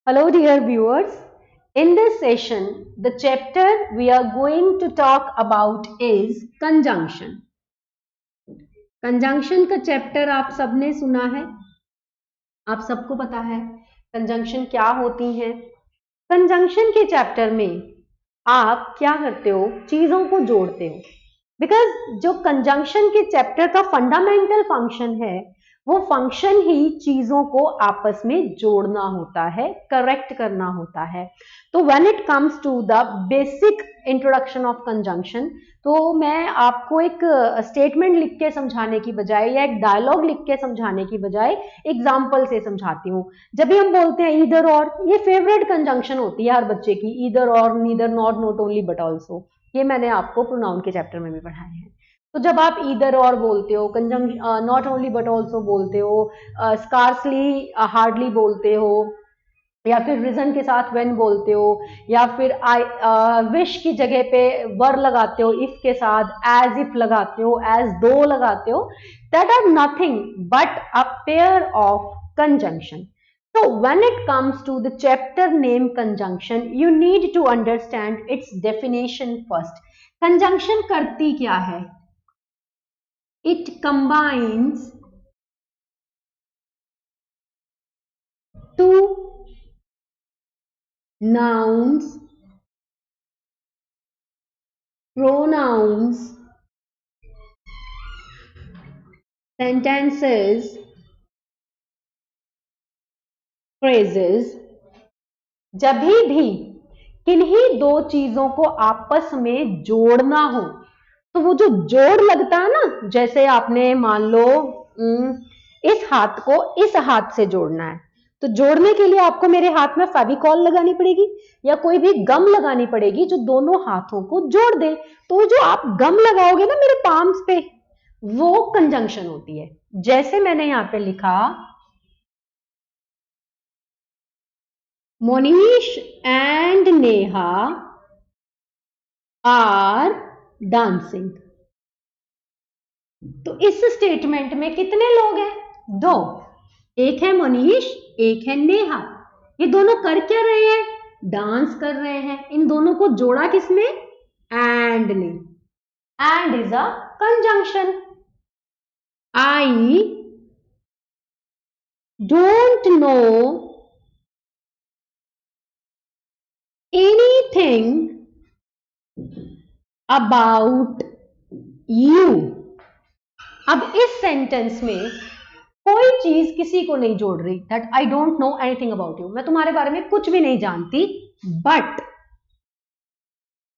Hello, dear viewers. In this session, the chapter we are going to talk about is conjunction. Conjunction का chapter आप सबने सुना है, आप सबको पता है कंजंक्शन क्या होती हैं। कंजंक्शन के चैप्टर में आप क्या करते हो, चीजों को जोड़ते हो। बिकॉज जो कंजंक्शन के चैप्टर का फंडामेंटल फंक्शन है, वो फंक्शन ही चीजों को आपस में जोड़ना होता है, करेक्ट करना होता है। तो when it comes to the basic introduction of conjunction, तो मैं आपको एक स्टेटमेंट लिख के समझाने की बजाय या एक डायलॉग लिख के समझाने की बजाय एग्जाम्पल से समझाती हूँ। जब भी हम बोलते हैं ईदर और, ये फेवरेट कंजंक्शन होती है हर बच्चे की, ईदर और, neither, not, not only but also. ये मैंने आपको प्रोनाउन के चैप्टर में भी पढ़ाए हैं। तो जब आप ईदर और बोलते हो, conjunction not only but also बोलते हो, स्कार्सली हार्डली बोलते हो, या फिर रीजन के साथ व्हेन बोलते हो, या फिर आई विश की जगह पे वर लगाते हो इफ के साथ, एज इफ लगाते हो, एज दो लगाते हो, that are nothing but a pair of conjunction. So when it comes to the chapter name conjunction, you need to understand its definition first. Conjunction करती क्या है? It combines two nouns, pronouns, sentences, phrases. जब भी किन्हीं दो चीजों को आपस में जोड़ना हो, तो वो जो जोड़ लगता है ना, जैसे आपने मान लो इस हाथ को इस हाथ से जोड़ना है, तो जोड़ने के लिए आपको मेरे हाथ में फेविकॉल लगानी पड़ेगी या कोई भी गम लगानी पड़ेगी जो दोनों हाथों को जोड़ दे। तो जो आप गम लगाओगे ना मेरे पाम्स पे, वो कंजंक्शन होती है। जैसे मैंने यहां पे लिखा, Monish and Neha are dancing. तो इस स्टेटमेंट में कितने लोग हैं? दो। एक है मोनीश, एक है नेहा। ये दोनों कर क्या रहे हैं? डांस कर रहे हैं। इन दोनों को जोड़ा किसने? एंड ने। And is a conjunction. I don't know anything about you. अब इस सेंटेंस में कोई चीज किसी को नहीं जोड़ रही, that I don't know anything about you, मैं तुम्हारे बारे में कुछ भी नहीं जानती, but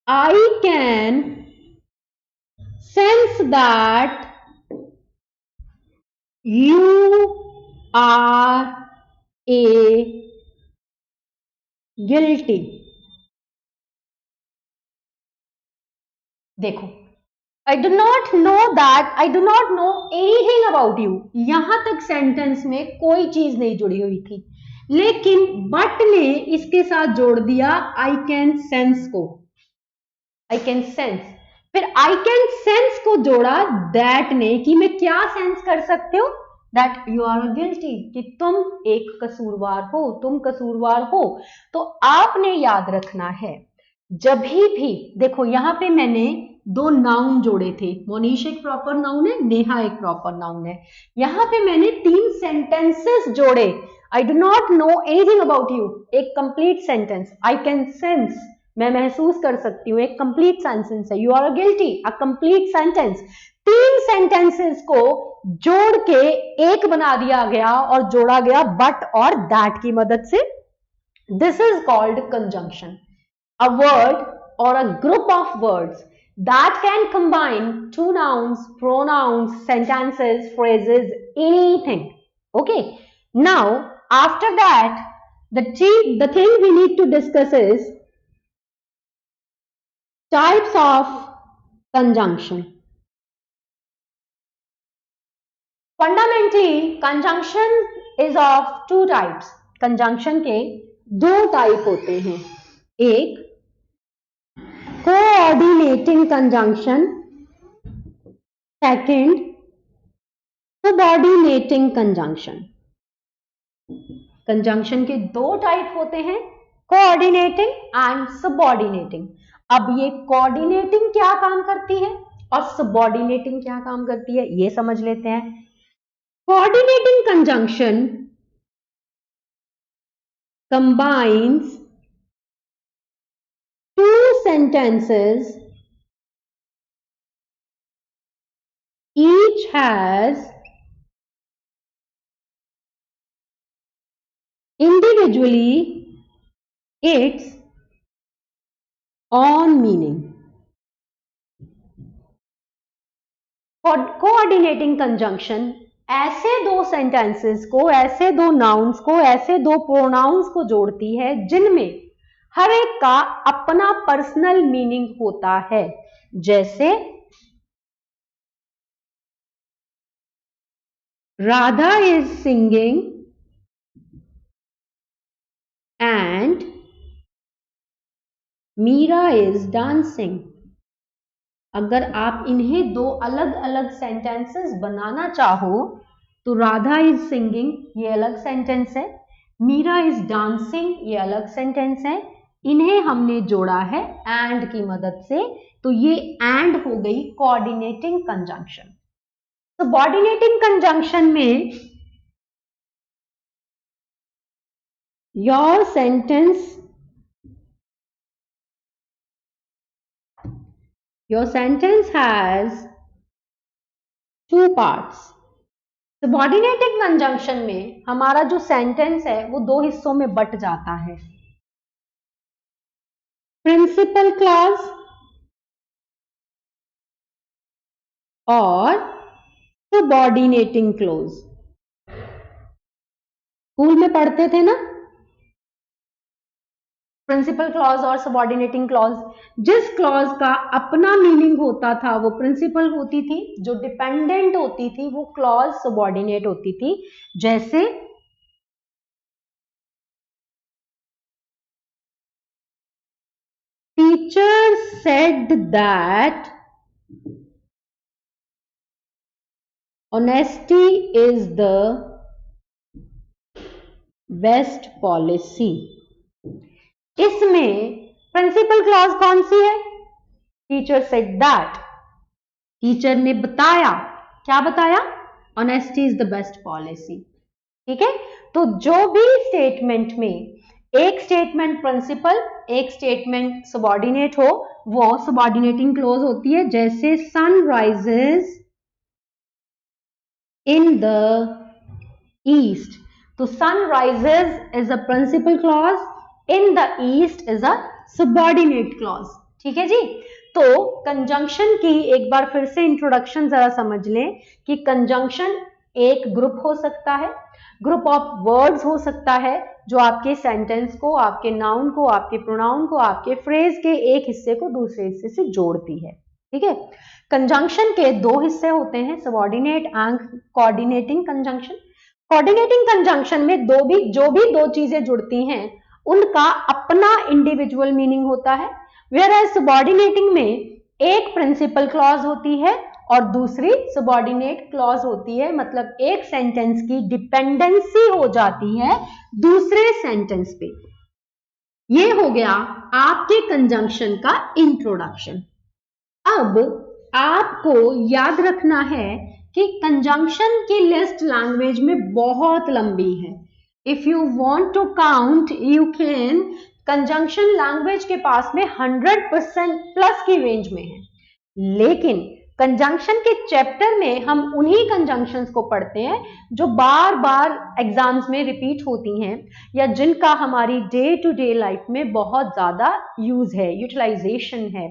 I can sense that you are a guilty. देखो, I do not know that, I do not know anything about you, यहां तक सेंटेंस में कोई चीज नहीं जुड़ी हुई थी, लेकिन बट ने इसके साथ जोड़ दिया आई कैन सेंस को। आई कैन सेंस, फिर आई कैन सेंस को जोड़ा दैट ने, कि मैं क्या सेंस कर सकते हो? दैट यू आर गिल्टी, कि तुम एक कसूरवार हो, तुम कसूरवार हो। तो आपने याद रखना है, जब भी देखो, यहां पे मैंने दो नाउन जोड़े थे, मोनीश एक प्रॉपर नाउन है, नेहा एक प्रॉपर नाउन है। यहां पे मैंने तीन सेंटेंसेस जोड़े। I do not know anything about you, एक complete sentence. I can sense, मैं महसूस कर सकती हूँ, एक कंप्लीट सेंटेंस है। You are a guilty, a complete sentence. तीन सेंटेंसेस को जोड़ के एक बना दिया गया और जोड़ा गया बट और दैट की मदद से। This is called conjunction, a word or a group of words that can combine two nouns, pronouns, sentences, phrases, anything. Okay. Now, after that, the thing we need to discuss is types of conjunction. Fundamentally, conjunction is of two types. Conjunction के दो type होते हैं, एक coordinating conjunction, second subordinating conjunction. Conjunction के दो type होते हैं, coordinating and subordinating. अब ये कोऑर्डिनेटिंग क्या काम करती है और सबऑर्डिनेटिंग क्या काम करती है, ये समझ लेते हैं। Coordinating conjunction combines two sentences, each has individually its own meaning. Coordinating conjunction ऐसे दो सेंटेंसेस को, ऐसे दो नाउन्स को, ऐसे दो प्रोनाउंस को जोड़ती है जिनमें हर एक का अपना पर्सनल मीनिंग होता है। जैसे Radha is singing and Meera is dancing. अगर आप इन्हें दो अलग अलग सेंटेंसेस बनाना चाहो तो राधा इज सिंगिंग ये अलग सेंटेंस है, मीरा इज डांसिंग ये अलग सेंटेंस है। इन्हें हमने जोड़ा है एंड की मदद से, तो ये एंड हो गई कोऑर्डिनेटिंग कंजंक्शन। सबऑर्डिनेटिंग कंजंक्शन में your sentence has two parts. Subordinating conjunction में हमारा जो सेंटेंस है वो दो हिस्सों में बट जाता है, प्रिंसिपल क्लॉज और सबऑर्डिनेटिंग क्लॉज। स्कूल में पढ़ते थे ना, प्रिंसिपल क्लॉज और सबऑर्डिनेटिंग क्लॉज। जिस क्लॉज का अपना मीनिंग होता था वो प्रिंसिपल होती थी, जो डिपेंडेंट होती थी वो क्लॉज सबऑर्डिनेट होती थी। जैसे teacher said that honesty is the best policy. इसमें प्रिंसिपल क्लॉज कौन सी है, टीचर सेड दैट, टीचर ने बताया, क्या बताया, honesty is the best policy. ठीक है, तो जो भी स्टेटमेंट में एक स्टेटमेंट प्रिंसिपल एक स्टेटमेंट सबऑर्डिनेट हो वो सबऑर्डिनेटिंग क्लॉज होती है। जैसे sun rises in the east, तो sun rises is a principal clause, in the east is a subordinate clause. ठीक है जी, तो कंजंक्शन की एक बार फिर से इंट्रोडक्शन जरा समझ लें कि कंजंक्शन एक ग्रुप हो सकता है, ग्रुप ऑफ वर्ड्स हो सकता है जो आपके सेंटेंस को, आपके नाउन को, आपके प्रोनाउन को, आपके फ्रेज के एक हिस्से को दूसरे हिस्से से जोड़ती है। ठीक है, कंजंक्शन के दो हिस्से होते हैं, subordinate and coordinating conjunction. Coordinating conjunction में जो भी दो चीजें जुड़ती हैं उनका अपना इंडिविजुअल मीनिंग होता है, वेयर सबऑर्डिनेटिंग में एक प्रिंसिपल क्लॉज होती है और दूसरी सबऑर्डिनेट क्लॉज होती है, मतलब एक सेंटेंस की डिपेंडेंसी हो जाती है दूसरे सेंटेंस पे। ये हो गया आपके कंजंक्शन का इंट्रोडक्शन। अब आपको याद रखना है कि कंजंक्शन की लिस्ट लैंग्वेज में बहुत लंबी है। If you want to count you can, conjunction language के पास में 100% प्लस की रेंज में है, लेकिन कंजंक्शन के चैप्टर में हम उन्हीं कंजंक्शंस को पढ़ते हैं जो बार बार एग्जाम्स में रिपीट होती हैं या जिनका हमारी डे टू डे लाइफ में बहुत ज्यादा यूज है, यूटिलाइजेशन है।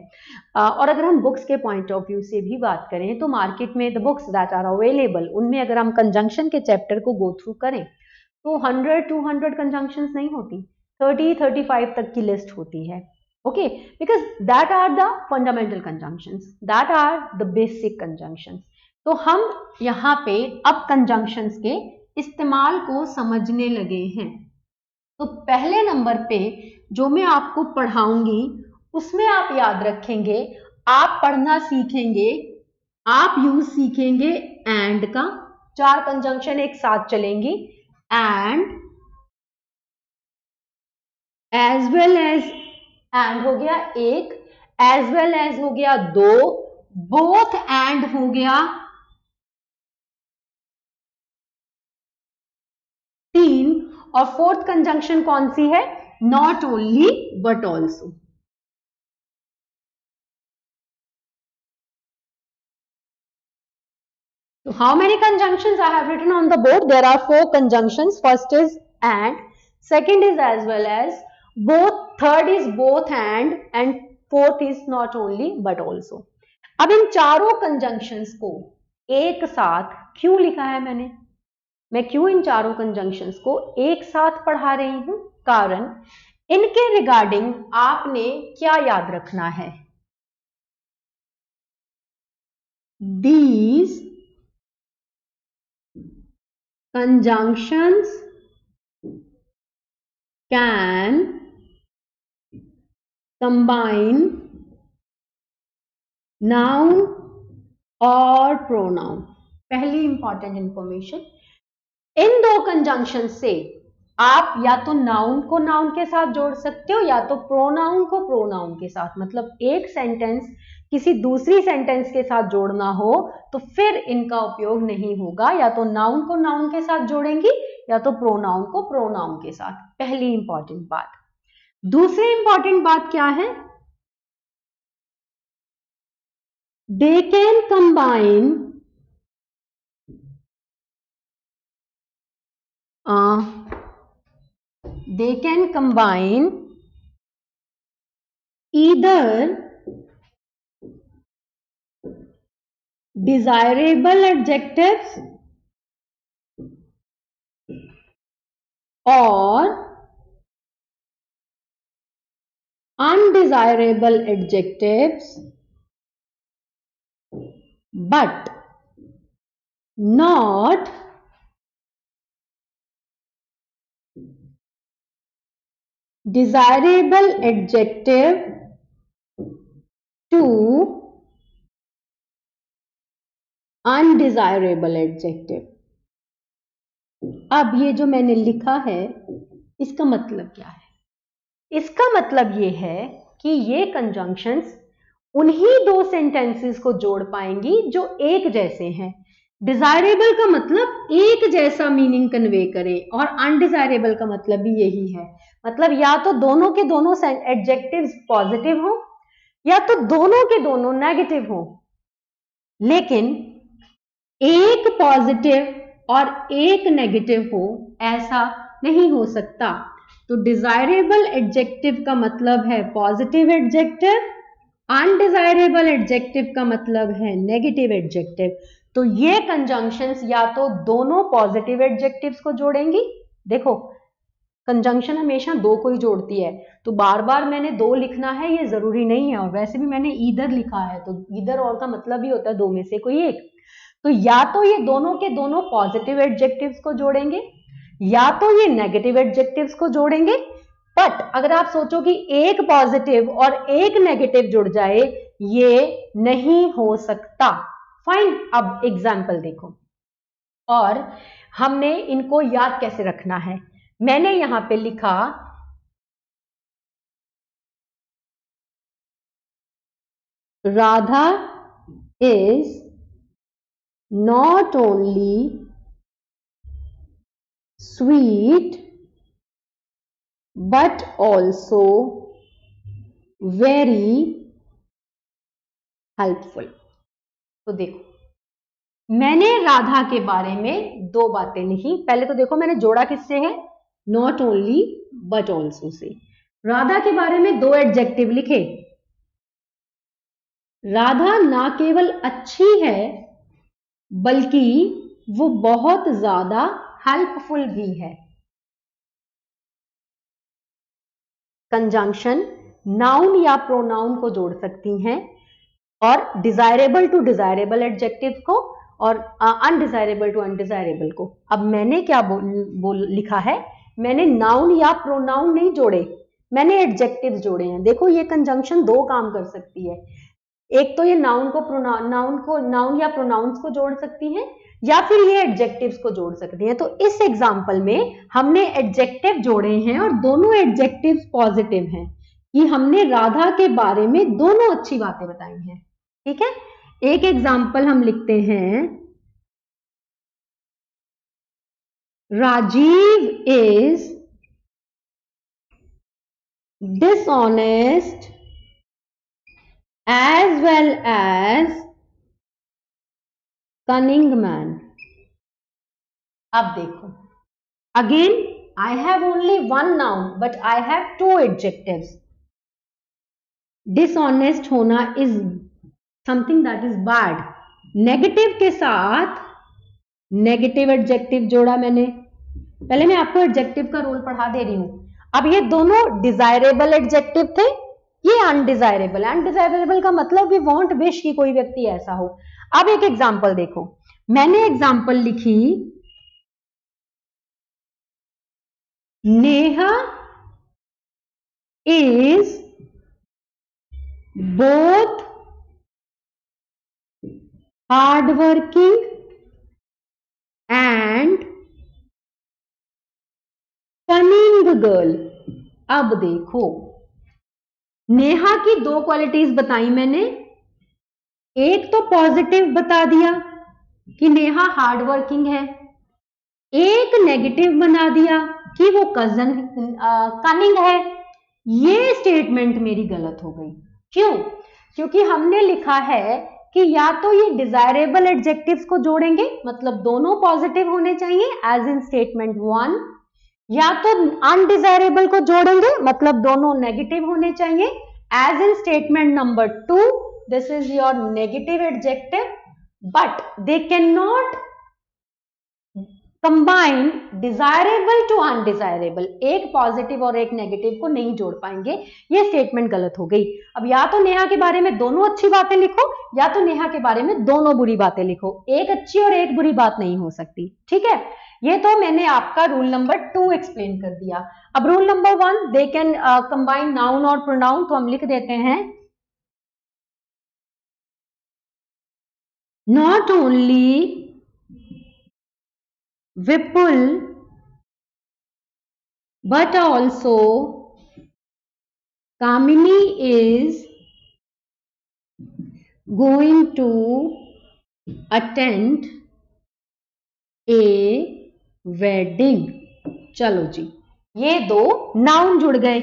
और अगर हम बुक्स के पॉइंट ऑफ व्यू से भी बात करें तो मार्केट में the books that are available, उनमें अगर हम कंजंक्शन के चैप्टर को गो थ्रू करें तो 100-200 कंजंक्शंस नहीं होती, 30-35 तक की लिस्ट होती है। Okay, because that are the fundamental conjunctions, that are the basic conjunctions. तो हम यहाँ पे अब conjunctions के इस्तेमाल को समझने लगे हैं। तो पहले नंबर पे जो मैं आपको पढ़ाऊंगी उसमें आप याद रखेंगे, आप पढ़ना सीखेंगे, आप यूज सीखेंगे एंड का, चार कंजंक्शन एक साथ चलेंगी, and, as well as, and हो गया एक, एज वेल एज हो गया दो, बोथ एंड हो गया तीन, और फोर्थ कंजंक्शन कौन सी है? Not only but also. So how many conjunctions I have written on the board? There are 4 conjunctions. First is and, second is as well as, both, third is both and fourth is not only but also. अब इन चारों conjunctions को एक साथ क्यों लिखा है मैंने? मैं क्यों इन चारों कंजंक्शंस को एक साथ पढ़ा रही हूं? कारण इनके रिगार्डिंग आपने क्या याद रखना है? These conjunctions can combine noun और pronoun. पहली इंपॉर्टेंट इंफॉर्मेशन, इन दो कंजंक्शन से आप या तो नाउन को नाउन के साथ जोड़ सकते हो या तो प्रोनाउन को प्रोनाउन के साथ। मतलब एक सेंटेंस किसी दूसरी सेंटेंस के साथ जोड़ना हो तो फिर इनका उपयोग नहीं होगा, या तो नाउन को नाउन के साथ जोड़ेंगी या तो प्रोनाउन को प्रोनाउन के साथ। पहली इंपॉर्टेंट बात। दूसरी इंपॉर्टेंट बात क्या है? They can combine they can combine either desirable adjectives or undesirable adjectives but not desirable adjective to undesirable adjective। अब ये जो मैंने लिखा है इसका मतलब क्या है? इसका मतलब ये है कि ये कंजंक्शंस उन्हीं दो सेंटेंसेस को जोड़ पाएंगी जो एक जैसे हैं। डिजायरेबल का मतलब एक जैसा मीनिंग कन्वे करे और अनडिजायरेबल का मतलब भी यही है। मतलब या तो दोनों के दोनों एडजेक्टिव्स पॉजिटिव हो या तो दोनों के दोनों नेगेटिव हो, लेकिन एक पॉजिटिव और एक नेगेटिव हो ऐसा नहीं हो सकता। तो डिजायरेबल एडजेक्टिव का मतलब है पॉजिटिव एडजेक्टिव, अनडिजायरेबल एडजेक्टिव का मतलब है नेगेटिव एडजेक्टिव। तो ये कंजंक्शंस या तो दोनों पॉजिटिव एडजेक्टिव्स को जोड़ेंगी, देखो कंजंक्शन हमेशा दो को ही जोड़ती है, तो बार बार मैंने दो लिखना है ये जरूरी नहीं है, और वैसे भी मैंने ईदर लिखा है तो ईदर और का मतलब ही होता है दो में से कोई एक। तो या तो ये दोनों के दोनों पॉजिटिव एडजेक्टिव्स को जोड़ेंगे या तो ये नेगेटिव एडजेक्टिव्स को जोड़ेंगे। बट अगर आप सोचो कि एक पॉजिटिव और एक नेगेटिव जुड़ जाए, ये नहीं हो सकता। फाइन, अब एग्जाम्पल देखो और हमने इनको याद कैसे रखना है। मैंने यहां पे लिखा Radha is not only sweet but also very helpful। तो देखो मैंने राधा के बारे में दो बातें लिखी। पहले तो देखो मैंने जोड़ा किससे है? not only but also से। राधा के बारे में दो एडजेक्टिव लिखे। राधा ना केवल अच्छी है बल्कि वो बहुत ज्यादा हेल्पफुल भी है। कंजंक्शन नाउन या प्रोनाउन को जोड़ सकती हैं और डिजायरेबल टू डिजायरेबल एडजेक्टिव को और अनडिजायरेबल टू अनडिजायरेबल को। अब मैंने क्या लिखा है? मैंने नाउन या प्रोनाउन नहीं जोड़े, मैंने एडजेक्टिव जोड़े हैं। देखो ये कंजंक्शन दो काम कर सकती है। एक तो ये नाउन या प्रोनाउंस को जोड़ सकती हैं, या फिर ये एडजेक्टिव्स को जोड़ सकती हैं। तो इस एग्जाम्पल में हमने एडजेक्टिव जोड़े हैं और दोनों एडजेक्टिव्स पॉजिटिव हैं, कि हमने राधा के बारे में दोनों अच्छी बातें बताई हैं। ठीक है, एक एग्जाम्पल हम लिखते हैं, Rajiv is dishonest as well as cunning man। अब देखो, again I have only one noun but I have two adjectives। dishonest होना is something that is bad, negative के साथ नेगेटिव एडजेक्टिव जोड़ा मैंने। पहले मैं आपको एडजेक्टिव का रूल पढ़ा दे रही हूं। अब ये दोनों डिजायरेबल एडजेक्टिव थे, ये अनडिजायरेबल। अनडिजायरेबल का मतलब वी वांट विश की कोई व्यक्ति ऐसा हो। अब एक एग्जांपल देखो, मैंने एग्जांपल लिखी, Neha is both hard working and cunning girl. अब देखो, नेहा की दो क्वालिटीज बताई मैंने, एक तो पॉजिटिव बता दिया कि नेहा हार्ड वर्किंग है, एक नेगेटिव बना दिया कि वो कनिंग है। ये स्टेटमेंट मेरी गलत हो गई। क्यों? क्योंकि हमने लिखा है कि या तो ये डिजायरेबल एडजेक्टिव्स को जोड़ेंगे, मतलब दोनों पॉजिटिव होने चाहिए एज इन स्टेटमेंट 1, या तो अनडिजायरेबल को जोड़ेंगे, मतलब दोनों नेगेटिव होने चाहिए as in statement number 2। This is your negative adjective, but they can not combine desirable to undesirable. एक पॉजिटिव और एक नेगेटिव को नहीं जोड़ पाएंगे। ये स्टेटमेंट गलत हो गई। अब या तो नेहा के बारे में दोनों अच्छी बातें लिखो, या तो नेहा के बारे में दोनों बुरी बातें लिखो। एक अच्छी और एक बुरी बात नहीं हो सकती। ठीक है, ये तो मैंने आपका रूल नंबर 2 एक्सप्लेन कर दिया। अब rule number 1, they can combine noun और प्रोनाउन। तो हम लिख देते हैं, not only Vipul but also Kamini is going to attend a wedding। चलो जी, ये दो नाउन जुड़ गए।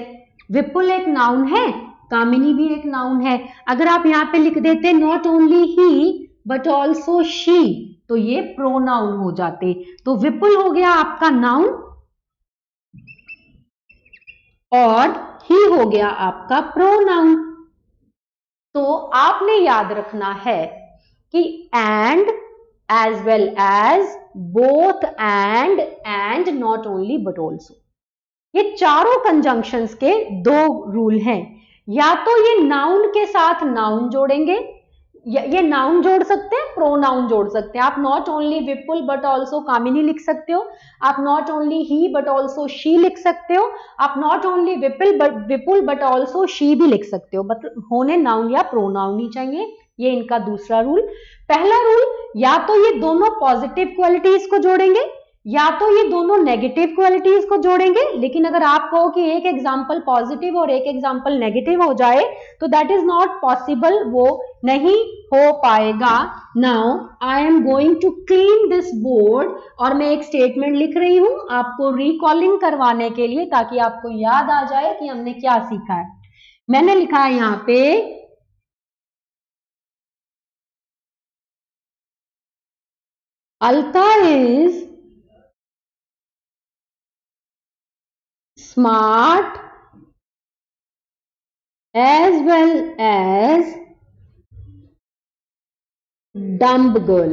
विपुल एक नाउन है, कामिनी भी एक नाउन है। अगर आप यहां पे लिख देते not only he but also she, तो ये प्रोनाउन हो जाते। तो विपुल हो गया आपका नाउन और ही हो गया आपका प्रोनाउन। तो आपने याद रखना है कि and, as well as, both and not only but also, ये चारों कंजंक्शंस के दो रूल हैं। या तो ये नाउन के साथ नाउन जोड़ेंगे, ये नाउन जोड़ सकते हैं, प्रोनाउन जोड़ सकते हैं। आप not only Vipul but also Kamini लिख सकते हो, आप not only he but also she लिख सकते हो, आप not only Vipul but also she भी लिख सकते हो, बट होने नाउन या प्रोनाउन ही चाहिए। ये इनका दूसरा रूल। पहला रूल, या तो ये दोनों पॉजिटिव क्वालिटीज को जोड़ेंगे, या तो ये दोनों नेगेटिव क्वालिटीज को जोड़ेंगे। लेकिन अगर आप कहो कि एक एग्जाम्पल पॉजिटिव और एक एग्जाम्पल नेगेटिव हो जाए, तो दैट इज नॉट पॉसिबल, वो नहीं हो पाएगा। Now I am going to clean this board, और मैं एक स्टेटमेंट लिख रही हूं आपको रिकॉलिंग करवाने के लिए, ताकि आपको याद आ जाए कि हमने क्या सीखा है। मैंने लिखा है यहां पे, Alka is smart as well as dumb girl।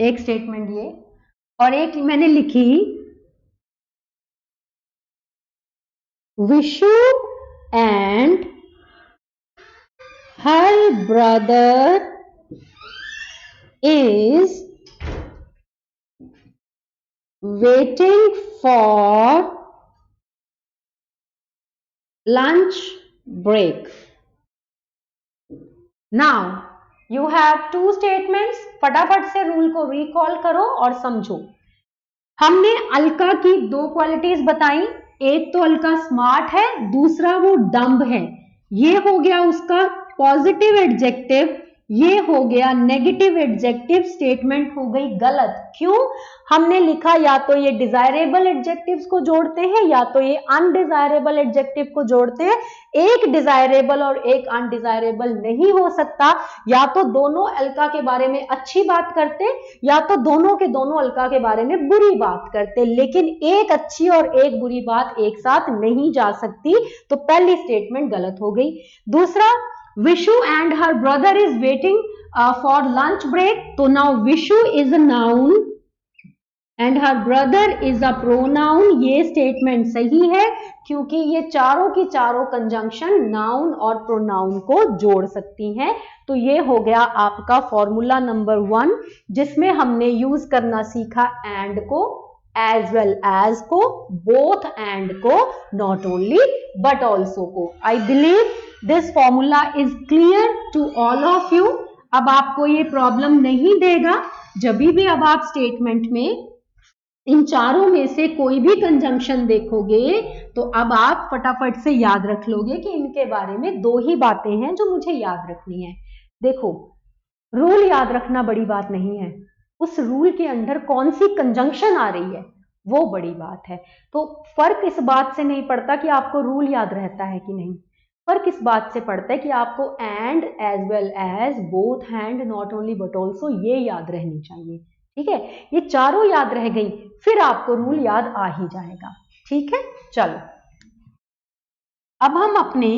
एक स्टेटमेंट ये, और एक मैंने लिखी, Vishu and her brother is waiting for lunch break। Now you have two statements, फटाफट से रूल को रिकॉल करो और समझो। हमने अलका की दो क्वालिटीज बताई, एक तो अलका स्मार्ट है, दूसरा वो डम्ब है। ये हो गया उसका पॉजिटिव एडजेक्टिव, ये हो गया नेगेटिव एडजेक्टिव। स्टेटमेंट हो गई गलत। क्यों? हमने लिखा या तो ये डिजायरेबल एडजेक्टिव्स को जोड़ते हैं या तो ये अनडिजायरेबल एडजेक्टिव को जोड़ते हैं। एक डिजायरेबल और एक अनडिजायरेबल नहीं हो सकता। या तो दोनों अलका के बारे में अच्छी बात करते या तो दोनों के दोनों अलका के बारे में बुरी बात करते, लेकिन एक अच्छी और एक बुरी बात एक साथ नहीं जा सकती। तो पहली स्टेटमेंट गलत हो गई। दूसरा, Vishu and her brother is waiting for lunch break. तो now Vishu is a noun and her brother is a pronoun. ये स्टेटमेंट सही है क्योंकि ये चारों की चारों कंजंक्शन नाउन और प्रोनाउन को जोड़ सकती हैं। तो ये हो गया आपका फॉर्मूला नंबर 1, जिसमें हमने यूज करना सीखा एंड को, एज वेल एज को, बोथ एंड को, नॉट ओनली बट ऑल्सो को। I believe this formula is clear to all of you. अब आपको ये प्रॉब्लम नहीं देगा। जब भी अब आप स्टेटमेंट में इन चारों में से कोई भी कंजंक्शन देखोगे तो अब आप फटाफट से याद रख लोगे कि इनके बारे में दो ही बातें हैं जो मुझे याद रखनी है। देखो, रूल याद रखना बड़ी बात नहीं है, उस रूल के अंदर कौन सी कंजंक्शन आ रही है वो बड़ी बात है। तो फर्क इस बात से नहीं पड़ता कि आपको रूल याद रहता है कि नहीं, फर्क इस बात से पड़ता है कि आपको and, as well as, both and, not only but also ये याद रहनी चाहिए। ठीक है, ये चारों याद रह गई, फिर आपको रूल याद आ ही जाएगा। ठीक है, चलो अब हम अपने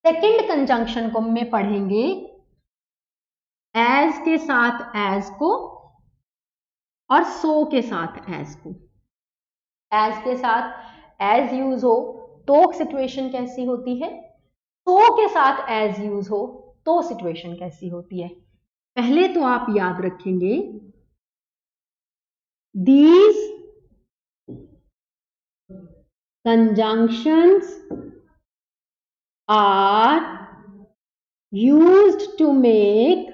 सेकंड कंजंक्शन को में पढ़ेंगे एज के साथ एज को और सो के साथ एज को। एज के साथ एज यूज हो तो सिचुएशन कैसी होती है, सो के साथ एज यूज हो तो सिचुएशन कैसी होती है। पहले तो आप याद रखेंगे these conjunctions are used to make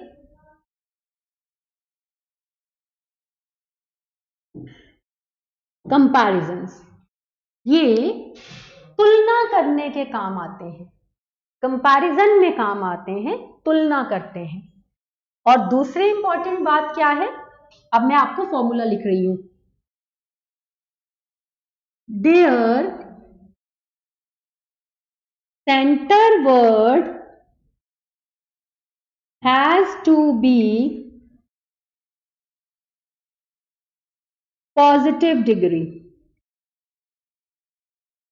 comparisons। ये तुलना करने के काम आते हैं, कंपैरिजन में काम आते हैं, तुलना करते हैं। और दूसरी इंपॉर्टेंट बात क्या है, अब मैं आपको फॉर्मूला लिख रही हूं, there center word has to be positive degree.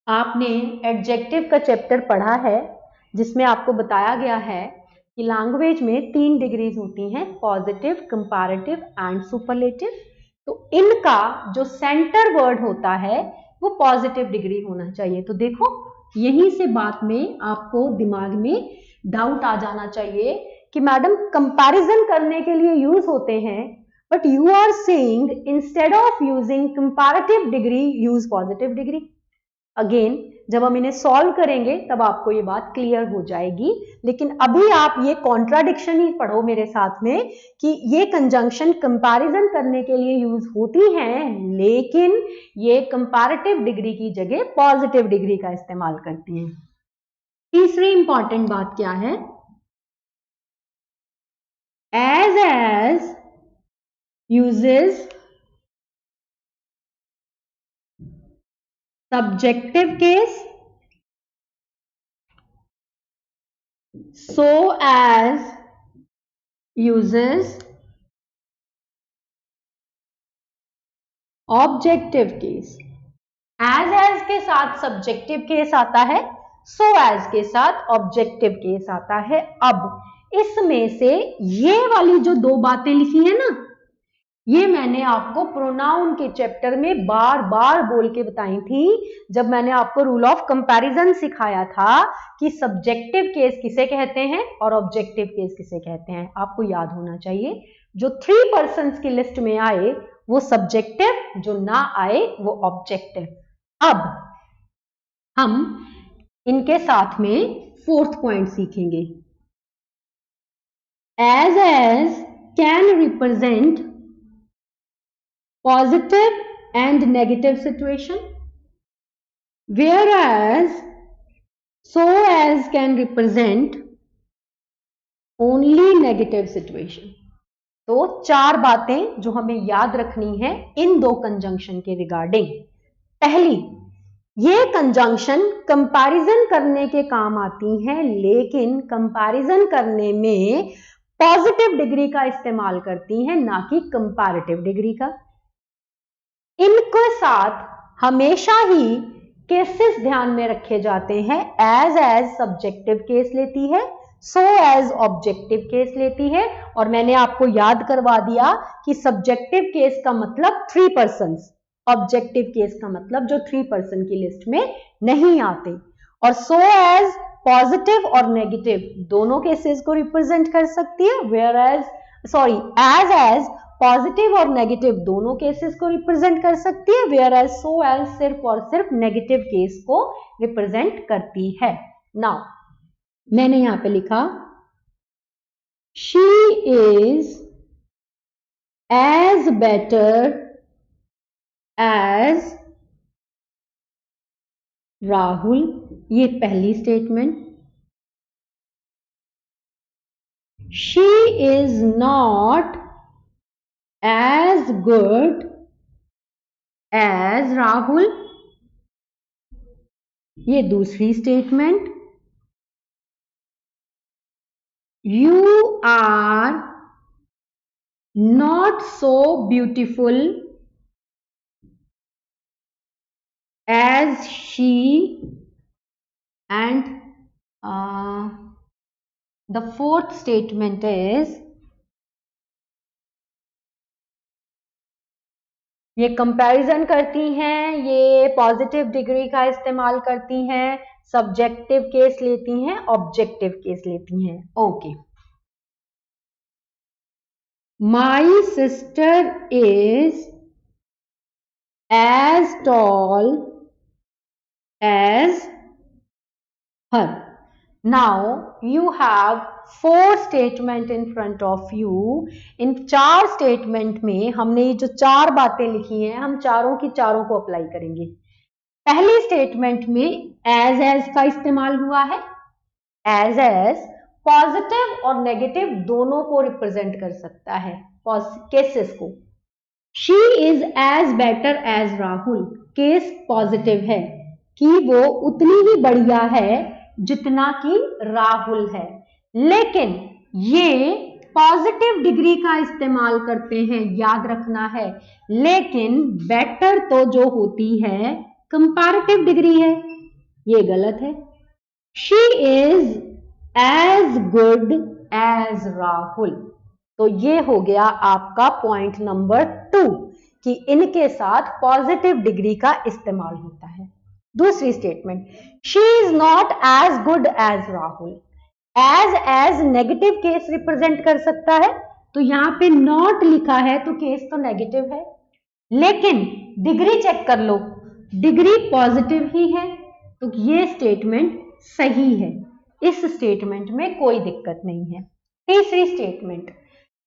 आपने एडजेक्टिव का चैप्टर पढ़ा है जिसमें आपको बताया गया है कि लैंग्वेज में 3 डिग्रीज होती हैं, पॉजिटिव, कंपैरेटिव एंड सुपरलेटिव। तो इनका जो सेंटर वर्ड होता है वो पॉजिटिव डिग्री होना चाहिए। तो देखो, यहीं से बात में आपको दिमाग में डाउट आ जाना चाहिए कि मैडम कंपैरिजन करने के लिए यूज होते हैं, but you are saying instead of using comparative degree use positive degree. Again जब हम इन्हें सॉल्व करेंगे तब आपको ये बात क्लियर हो जाएगी, लेकिन अभी आप ये कॉन्ट्राडिक्शन ही पढ़ो मेरे साथ में कि ये कंजंक्शन कंपैरिजन करने के लिए यूज होती हैं, लेकिन ये कंपैरेटिव डिग्री की जगह पॉजिटिव डिग्री का इस्तेमाल करती हैं। तीसरी इंपॉर्टेंट बात क्या है, as uses subjective case, so as uses objective case. As के साथ सब्जेक्टिव केस आता है, सो एज के साथ ऑब्जेक्टिव केस आता है। अब इसमें से ये वाली जो दो बातें लिखी है ना, ये मैंने आपको प्रोनाउन के चैप्टर में बार बार बोल के बताई थी, जब मैंने आपको रूल ऑफ कंपैरिजन सिखाया था कि सब्जेक्टिव केस किसे कहते हैं और ऑब्जेक्टिव केस किसे कहते हैं। आपको याद होना चाहिए, जो 3 पर्सन्स की लिस्ट में आए वो सब्जेक्टिव, जो ना आए वो ऑब्जेक्टिव। अब हम इनके साथ में 4th पॉइंट सीखेंगे। as can represent positive and negative situation, whereas so as can represent only negative situation. तो चार बातें जो हमें याद रखनी है इन दो कंजंक्शन के रिगार्डिंग। पहली, ये कंजंक्शन कंपैरिजन करने के काम आती हैं, लेकिन कंपैरिजन करने में पॉजिटिव डिग्री का इस्तेमाल करती हैं, ना कि कंपैरेटिव डिग्री का। इनके साथ हमेशा ही केसेस ध्यान में रखे जाते हैं। एज सब्जेक्टिव केस लेती है, सो एज ऑब्जेक्टिव केस लेती है, और मैंने आपको याद करवा दिया कि सब्जेक्टिव केस का मतलब 3 पर्सन्स, ऑब्जेक्टिव केस का मतलब जो 3 पर्सन की लिस्ट में नहीं आते। और सो एज पॉजिटिव और नेगेटिव दोनों केसेस को रिप्रेजेंट कर सकती है, वेयर एज पॉजिटिव और नेगेटिव दोनों केसेस को रिप्रेजेंट कर सकती है, वेयर एज सो एज सिर्फ और सिर्फ नेगेटिव केस को रिप्रेजेंट करती है। नाउ मैंने यहां पे लिखा she is as better as Rahul, ये पहली statement. She is not as good as Rahul, ये दूसरी statement. You are not so beautiful as she, and the fourth statement is, ये कंपैरिजन करती हैं, ये पॉजिटिव डिग्री का इस्तेमाल करती हैं, सब्जेक्टिव केस लेती हैं, ऑब्जेक्टिव केस लेती हैं। Okay, my sister is as tall as her. Now you have 4 statement in front of you. In 4 statement में हमने ये जो 4 बातें लिखी हैं, हम चारों की चारों को अप्लाई करेंगे। पहली स्टेटमेंट में एज का इस्तेमाल हुआ है। एज पॉजिटिव और नेगेटिव दोनों को रिप्रेजेंट कर सकता है, केसेस को। She is as better as Rahul, case positive है कि वो उतनी ही बढ़िया है जितना कि राहुल है, लेकिन ये पॉजिटिव डिग्री का इस्तेमाल करते हैं, याद रखना है। लेकिन बेटर तो जो होती है कंपैरेटिव डिग्री है, ये गलत है। She is as good as Rahul, तो ये हो गया आपका पॉइंट नंबर 2 कि इनके साथ पॉजिटिव डिग्री का इस्तेमाल होता है। दूसरी statement, she is not as good as Rahul. As negative case represent कर सकता है, तो यहां पे नॉट लिखा है तो केस तो नेगेटिव है, लेकिन डिग्री चेक कर लो, डिग्री पॉजिटिव ही है, तो ये स्टेटमेंट सही है। इस स्टेटमेंट में कोई दिक्कत नहीं है। तीसरी statement,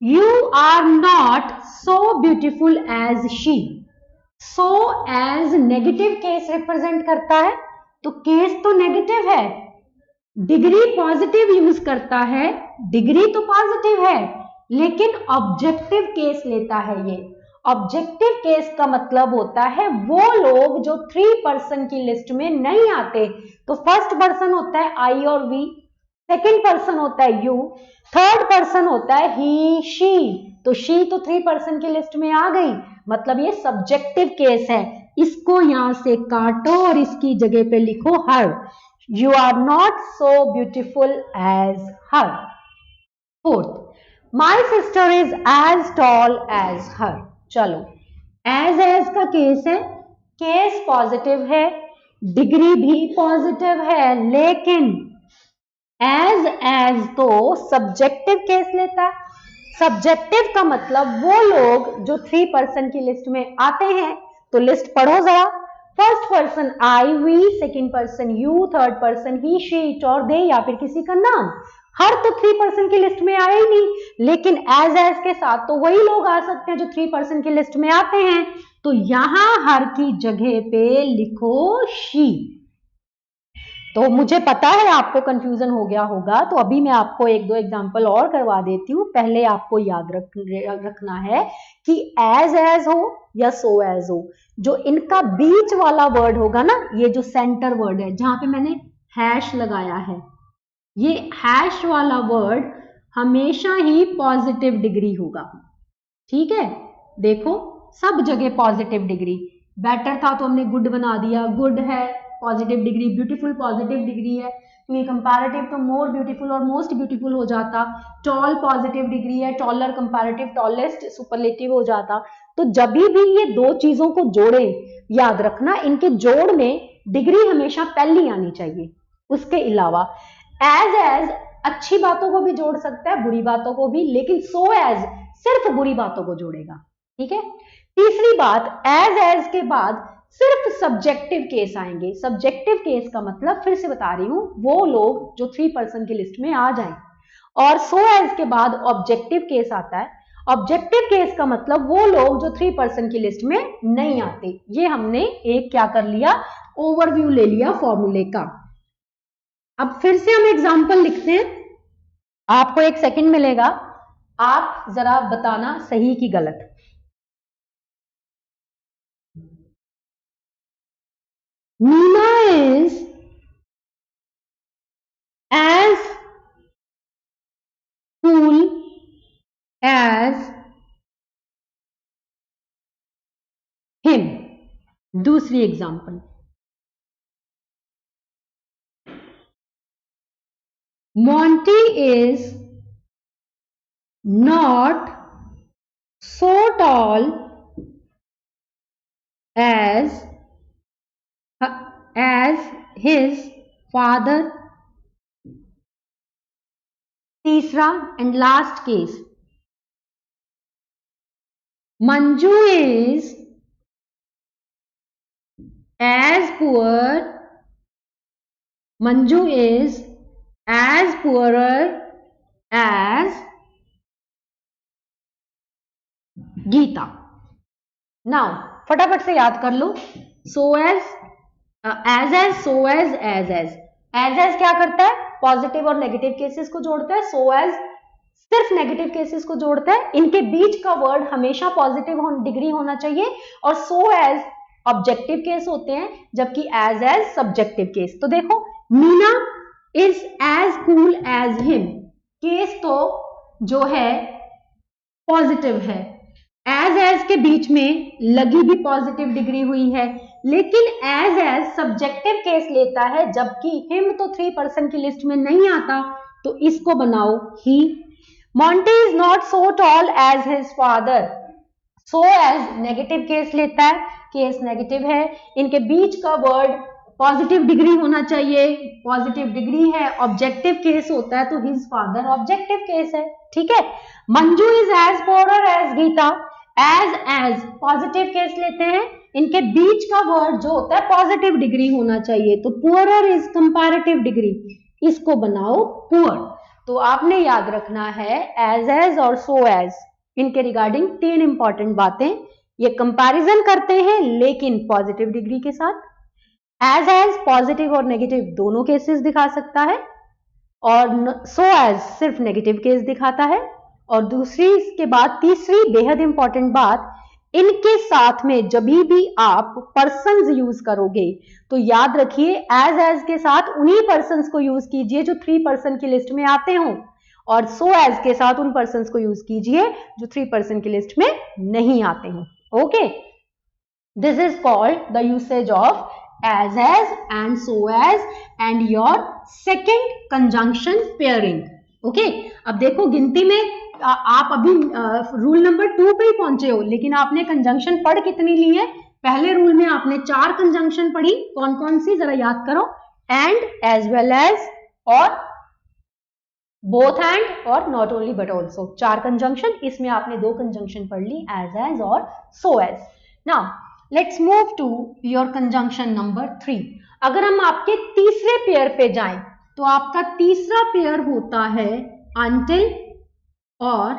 you are not so beautiful as she. So as negative case represent करता है, तो केस तो नेगेटिव है, डिग्री पॉजिटिव यूज करता है, डिग्री तो पॉजिटिव है, लेकिन ऑब्जेक्टिव केस लेता है। ये ऑब्जेक्टिव केस का मतलब होता है वो लोग जो 3 पर्सन की लिस्ट में नहीं आते। तो फर्स्ट पर्सन होता है आई और वी, सेकंड पर्सन होता है यू, थर्ड पर्सन होता है ही शी। तो शी तो 3 पर्सन की लिस्ट में आ गई, मतलब ये सब्जेक्टिव केस है। इसको यहां से काटो और इसकी जगह पे लिखो हर। You are not so beautiful as her. Fourth, my sister is as tall as her. चलो, as का केस है, केस पॉजिटिव है, डिग्री भी पॉजिटिव है, लेकिन एज तो सब्जेक्टिव केस लेता है। सब्जेक्टिव का मतलब वो लोग जो 3 पर्सन की लिस्ट में आते हैं। तो लिस्ट पढ़ो जरा, first person I we, second person you, third person he she it और दे, या फिर किसी का नाम। हर तो 3% की लिस्ट में आए ही नहीं, लेकिन एज के साथ तो वही लोग आ सकते हैं जो 3% की लिस्ट में आते हैं। तो यहां हर की जगह पे लिखो शी। तो मुझे पता है आपको कंफ्यूजन हो गया होगा, तो अभी मैं आपको एक दो एग्जांपल और करवा देती हूँ। पहले आपको याद रखना है कि एज हो या सो एज हो, जो इनका बीच वाला वर्ड होगा ना, ये जो सेंटर वर्ड है जहां पे मैंने हैश लगाया है, ये हैश वाला वर्ड हमेशा ही पॉजिटिव डिग्री होगा। ठीक है, देखो सब जगह पॉजिटिव डिग्री। बेटर था तो हमने गुड बना दिया, गुड है positive degree, beautiful positive degree है, क्योंकि कंपैरेटिव तो मोर ब्यूटीफुल और मोस्ट ब्यूटीफुल हो जाता। टॉल पॉजिटिव डिग्री है, टॉलर कंपैरेटिव टॉलेस्ट सुपरलेटिव हो जाता। तो जब भी ये दो चीजों को जोड़े, याद रखना इनके जोड़ में डिग्री हमेशा पहली आनी चाहिए। उसके अलावा एज अच्छी बातों को भी जोड़ सकता है, बुरी बातों को भी, लेकिन सो एज सिर्फ बुरी बातों को जोड़ेगा। ठीक है, तीसरी बात, एज के बाद सिर्फ सब्जेक्टिव केस आएंगे। सब्जेक्टिव केस का मतलब फिर से बता रही हूं, वो लोग जो 3% की लिस्ट में आ जाएं। और सो एज के बाद ऑब्जेक्टिव केस आता है। ऑब्जेक्टिव केस का मतलब वो लोग जो 3% की लिस्ट में नहीं आते। ये हमने एक क्या कर लिया, ओवरव्यू ले लिया फॉर्मूले का। अब फिर से हम एग्जाम्पल लिखते हैं, आपको एक सेकंड मिलेगा, आप जरा बताना सही की गलत। Meena is as cool as him. दूसरी example, Monty is not so tall as his father. तीसरा and last case, Manju is as poor. Manju is as poorer as Geeta. Now फटाफट से याद कर लो, सो एज एज क्या करता है, पॉजिटिव और नेगेटिव केसेस को जोड़ता है। सो एज सिर्फ नेगेटिव केसेस को जोड़ता है। इनके बीच का वर्ड हमेशा पॉजिटिव डिग्री होना चाहिए, और सो एज ऑब्जेक्टिव केस होते हैं, जबकि एज सब्जेक्टिव केस। तो देखो, Meena is as cool as him, case तो जो है पॉजिटिव है, एज के बीच में लगी भी पॉजिटिव डिग्री हुई है, लेकिन एज सब्जेक्टिव केस लेता है, जबकि हिम तो 3% की लिस्ट में नहीं आता, तो इसको बनाओ ही। Monty is not so tall as his father, so as negative case लेता है, केस नेगेटिव है, इनके बीच का वर्ड पॉजिटिव डिग्री होना चाहिए, पॉजिटिव डिग्री है, ऑब्जेक्टिव केस होता है, तो हिज फादर ऑब्जेक्टिव केस है। ठीक है, Manju is as poor as Geeta, as positive case लेते हैं, इनके बीच का वर्ड जो होता है पॉजिटिव डिग्री होना चाहिए, तो पुअरर इज कंपैरेटिव डिग्री, इसको बनाओ पुअर। तो आपने याद रखना है एज और सो एज, इनके रिगार्डिंग 3 इंपॉर्टेंट बातें। ये कंपैरिजन करते हैं लेकिन पॉजिटिव डिग्री के साथ। एज पॉजिटिव और नेगेटिव दोनों केसेस दिखा सकता है, और सो एज सिर्फ नेगेटिव केस दिखाता है। और दूसरी इसके बाद तीसरी बेहद इंपॉर्टेंट बात, इनके साथ में जब भी आप पर्सन्स यूज करोगे तो याद रखिए एज के साथ उन्हीं पर्सन्स को यूज कीजिए जो 3% की लिस्ट में आते हो, और सो एज के साथ उन पर्सन्स को यूज कीजिए जो 3% की लिस्ट में नहीं आते हो। Okay, this is called the usage of as and so as and your second conjunction pairing. Okay, अब देखो गिनती में आप अभी रूल नंबर 2 पे ही पहुंचे हो, लेकिन आपने कंजंक्शन पढ़ कितनी ली है? पहले रूल में आपने 4 कंजंक्शन पढ़ी, कौन कौन सी जरा याद करो, एंड, एज वेल एज, और बोथ एंड, और not only but also. 4 conjunction, इसमें आपने 2 कंजंक्शन पढ़ ली, एज और so as. Now let's move to your conjunction number 3। अगर हम आपके तीसरे पेयर पे जाएं, तो तो आपका तीसरा पेयर होता है until और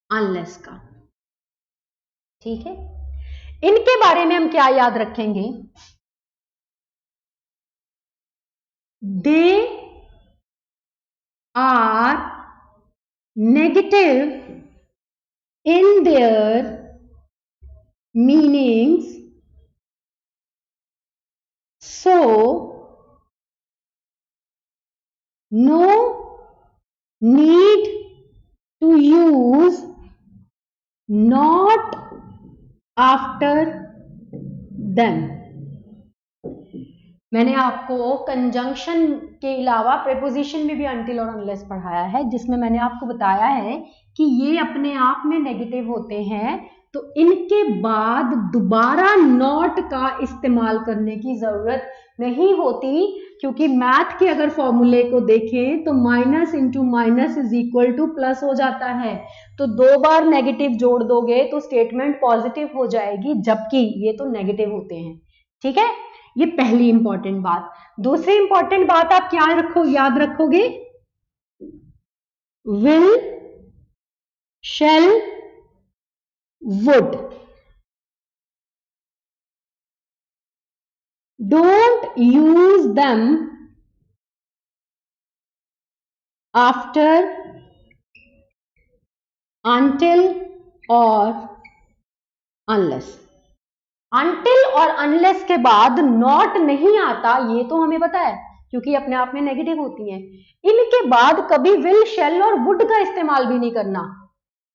unless का। ठीक है, इनके बारे में हम क्या याद रखेंगे? They are negative in their meanings, so no need to use not after them। मैंने आपको कंजंक्शन के अलावा प्रेपोजिशन में भी until और unless पढ़ाया है, जिसमें मैंने आपको बताया है कि ये अपने आप में नेगेटिव होते हैं, तो इनके बाद दोबारा नॉट का इस्तेमाल करने की जरूरत नहीं होती, क्योंकि मैथ के अगर फॉर्मूले को देखें तो minus into minus is equal to plus हो जाता है। तो 2 बार नेगेटिव जोड़ दोगे तो स्टेटमेंट पॉजिटिव हो जाएगी, जबकि ये तो नेगेटिव होते हैं। ठीक है, ये पहली इंपॉर्टेंट बात। दूसरी इंपॉर्टेंट बात आप क्या याद रखोगे? Will, shall, would. Don't use them after until or unless। until और unless के बाद not नहीं आता, ये तो हमें पता है क्योंकि अपने आप में नेगेटिव होती हैं। इनके बाद कभी will, shall और would का इस्तेमाल भी नहीं करना।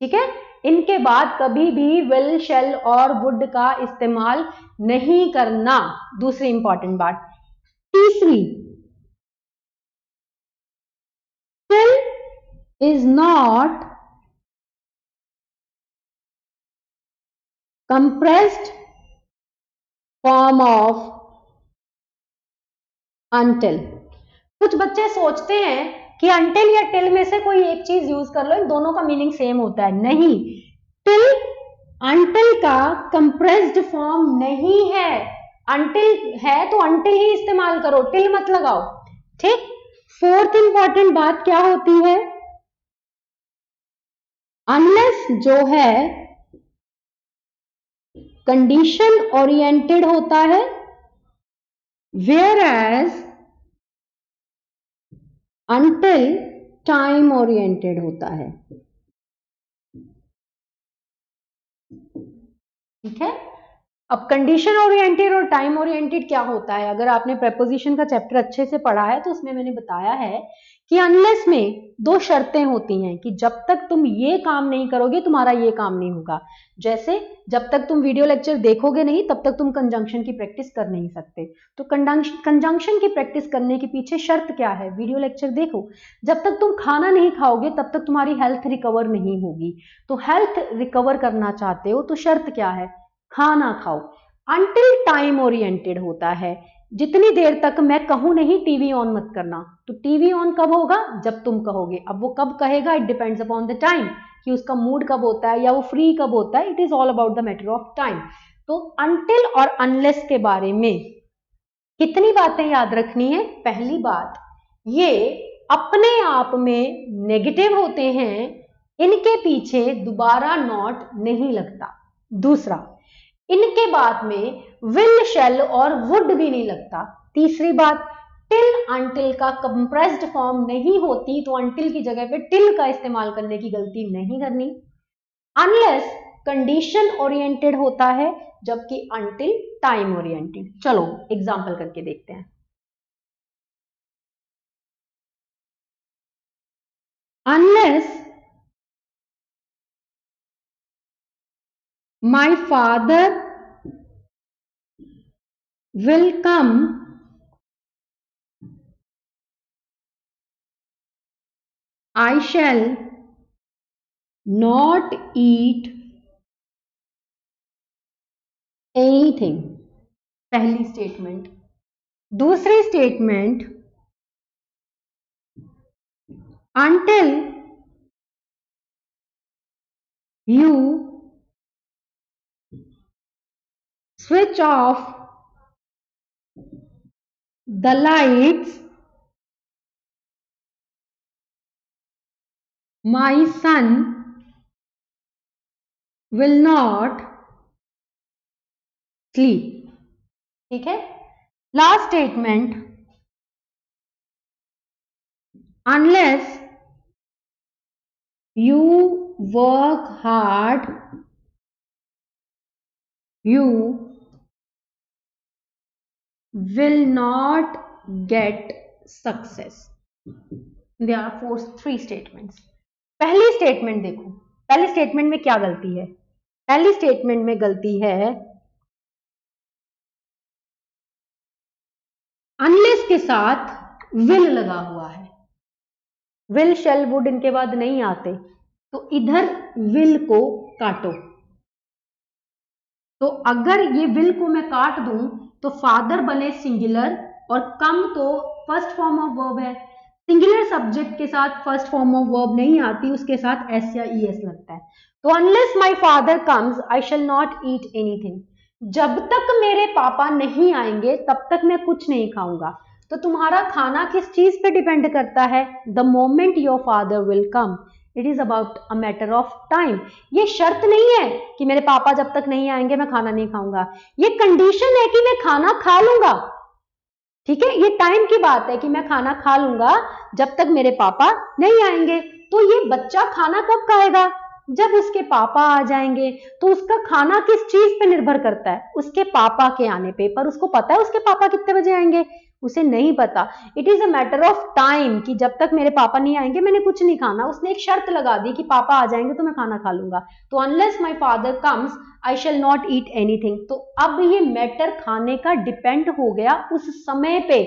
ठीक है, इनके बाद कभी भी will, shall और would का इस्तेमाल नहीं करना। दूसरी इंपॉर्टेंट बात। तीसरी, till is not compressed form of until। कुछ बच्चे सोचते हैं कि until या till में से कोई एक चीज यूज कर लो, इन दोनों का मीनिंग सेम होता है। नहीं, till until का कंप्रेस्ड फॉर्म नहीं है। until है तो until ही इस्तेमाल करो, till मत लगाओ। ठीक। फोर्थ इंपॉर्टेंट बात क्या होती है? unless जो है कंडीशन ओरिएंटेड होता है, whereas until टाइम ओरिएंटेड होता है। ठीक है, अब कंडीशन ओरिएंटेड और टाइम ओरिएंटेड क्या होता है? अगर आपने प्रेपोजिशन का चैप्टर अच्छे से पढ़ा है तो उसमें मैंने बताया है कि अनलेस में 2 शर्तें होती हैं कि जब तक तुम ये काम नहीं करोगे तुम्हारा ये काम नहीं होगा। जैसे जब तक तुम वीडियो लेक्चर देखोगे नहीं तब तक तुम कंजंक्शन की प्रैक्टिस कर नहीं सकते। तो कंजंक्शन की प्रैक्टिस करने के पीछे शर्त क्या है? वीडियो लेक्चर देखो। जब तक तुम खाना नहीं खाओगे तब तक तुम्हारी हेल्थ रिकवर नहीं होगी। तो हेल्थ रिकवर करना चाहते हो तो शर्त क्या है? खाना खाओ। अंटिल टाइम ओरिएंटेड होता है, जितनी देर तक मैं कहूं नहीं टीवी ऑन मत करना, तो टीवी ऑन कब होगा? जब तुम कहोगे। अब वो कब कहेगा? It depends upon the time, कि उसका मूड कब होता है या वो फ्री कब होता है। It is all about the matter of time. तो अंटिल और अनलेस के बारे में कितनी बातें याद रखनी है? पहली बात, ये अपने आप में नेगेटिव होते हैं, इनके पीछे दोबारा नॉट नहीं लगता। दूसरा, इनके बाद में विल, शैल और वुड भी नहीं लगता। तीसरी बात, टिल अंटिल का कंप्रेस्ड फॉर्म नहीं होती, तो अंटिल की जगह पे टिल का इस्तेमाल करने की गलती नहीं करनी। अनलेस कंडीशन ओरिएंटेड होता है, जबकि अंटिल टाइम ओरिएंटेड। चलो एग्जांपल करके देखते हैं। Unless my father will come, I shall not eat anything। पहली स्टेटमेंट। दूसरी statement, until you switch off the lights my son will not sleep. ठीक है, last statement, unless you work hard you will not get success. There are three statements. पहली statement देखो, पहली statement में क्या गलती है? पहली स्टेटमेंट में गलती है अनलेस के साथ विल लगा हुआ है, विल शेल वुड इनके बाद नहीं आते, तो इधर विल को काटो। तो अगर ये विल को मैं काट दूं तो फादर बने सिंगुलर और कम तो फर्स्ट फॉर्म ऑफ वर्ब है। सिंगुलर सब्जेक्ट के साथ फर्स्ट फॉर्म ऑफ वर्ब नहीं आती, उसके साथ एस या ई एस लगता है। तो unless my father comes I shall not eat anything, जब तक मेरे पापा नहीं आएंगे तब तक मैं कुछ नहीं खाऊंगा। तो तुम्हारा खाना किस चीज पे डिपेंड करता है? The moment your father will come, it is about a matter of time. ये शर्त नहीं है कि मेरे पापा जब तक नहीं आएंगे मैं खाना नहीं खाऊंगा, ये कंडीशन है कि मैं खाना खा लूंगा। ठीक है, ये टाइम की बात है कि मैं खाना खा लूंगा जब तक मेरे पापा नहीं आएंगे। तो ये बच्चा खाना कब खाएगा? जब उसके पापा आ जाएंगे। तो उसका खाना किस चीज पे निर्भर करता है? उसके पापा के आने पे। पर उसको पता है उसके पापा कितने बजे आएंगे? उसे नहीं पता। It is a matter of time कि जब तक मेरे पापा नहीं आएंगे मैंने कुछ नहीं खाना। उसने एक शर्त लगा दी कि पापा आ जाएंगे तो मैं खाना खा लूंगा। तो unless my father comes I shall not eat anything. तो अब ये मैटर खाने का डिपेंड हो गया उस समय पे,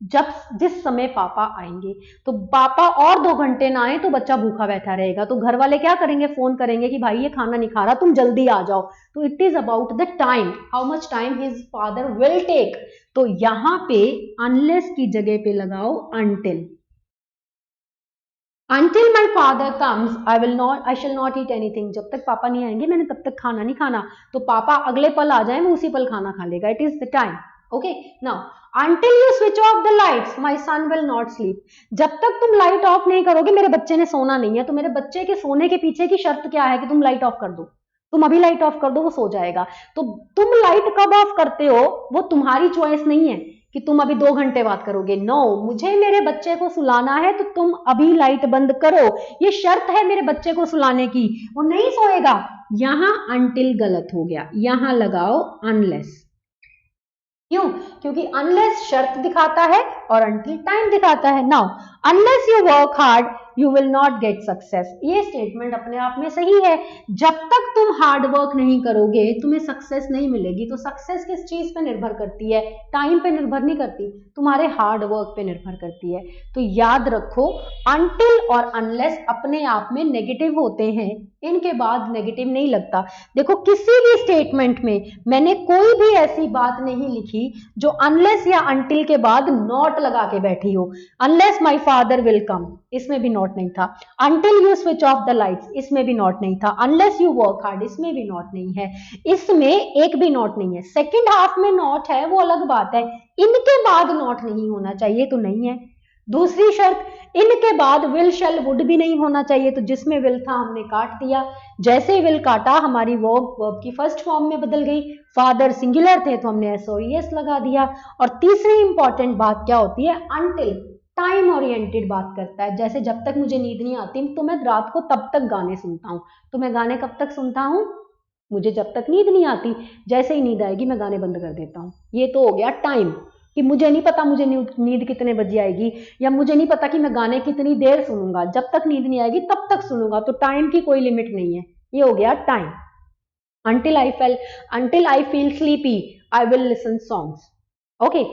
जब जिस समय पापा आएंगे। तो पापा और 2 घंटे ना आए तो बच्चा भूखा बैठा रहेगा। तो घर वाले क्या करेंगे? फोन करेंगे कि भाई ये खाना नहीं खा रहा, तुम जल्दी आ जाओ। तो it is about the time, how much time his father will take. तो यहां पे अनलेस की जगह पे लगाओ until. Until my father comes, I shall not eat anything. जब तक पापा नहीं आएंगे मैंने तब तक खाना नहीं खाना। तो पापा अगले पल आ जाए, मैं उसी पल खाना खा लेगा। It is the time. Okay, now until you switch off the lights, my son will not sleep. जब तक तुम लाइट ऑफ नहीं करोगे मेरे बच्चे ने सोना नहीं है। तो मेरे बच्चे के सोने के पीछे की शर्त क्या है? कि तुम लाइट ऑफ कर दो। तुम अभी लाइट ऑफ कर दो, वो सो जाएगा। तो तुम लाइट कब ऑफ करते हो वो तुम्हारी चॉइस नहीं है कि तुम अभी 2 घंटे बाद करोगे। नो, मुझे मेरे बच्चे को सुलाना है तो तुम अभी लाइट बंद करो। ये शर्त है मेरे बच्चे को सुलाने की, वो नहीं सोएगा। यहां until गलत हो गया, यहां लगाओ unless। क्यों? क्योंकि अनलेस शर्त दिखाता है और until टाइम दिखाता है। Now unless you work hard you will not get success. ये स्टेटमेंट अपने आप में सही है। जब तक तुम हार्ड वर्क नहीं करोगे तुम्हें सक्सेस नहीं मिलेगी। तो सक्सेस किस चीज पे निर्भर करती है? टाइम पे निर्भर नहीं करती, तुम्हारे हार्ड वर्क पे निर्भर करती है। तो याद रखो until और unless अपने आप में नेगेटिव होते हैं, इनके बाद नेगेटिव नहीं लगता। देखो किसी भी स्टेटमेंट में मैंने कोई भी ऐसी बात नहीं लिखी जो अनलेस या until के बाद नॉट लगा के बैठी हो। Unless my father will come, इसमें भी नॉट नहीं था। until you switch off the lights, इसमें भी नॉट नहीं था। unless you work hard, इसमें भी नॉट नहीं है। इसमें एक भी नॉट नहीं है। सेकेंड हाफ में नॉट है वो अलग बात है, इनके बाद नॉट नहीं होना चाहिए तो नहीं है। दूसरी शर्त, इनके बाद विल शेल वुड भी नहीं होना चाहिए। तो जिसमें विल था हमने काट दिया। जैसे विल काटा हमारी वर्ब की फर्स्ट फॉर्म में बदल गई। फादर सिंगुलर थे तो हमने एस और एस लगा दिया। और तीसरी इंपॉर्टेंट बात क्या होती है? until टाइम ओरिएंटेड बात करता है। जैसे जब तक मुझे नींद नहीं आती तो मैं रात को तब तक गाने सुनता हूँ। तो मैं गाने कब तक सुनता हूँ? मुझे जब तक नींद नहीं आती। जैसे ही नींद आएगी मैं गाने बंद कर देता हूँ। ये तो हो गया टाइम, कि मुझे नहीं पता मुझे नींद कितने बजे आएगी, या मुझे नहीं पता कि मैं गाने कितनी देर सुनूंगा। जब तक नींद नहीं आएगी तब तक सुनूंगा। तो टाइम की कोई लिमिट नहीं है। ये हो गया time. until I feel sleepy I will listen songs. Okay,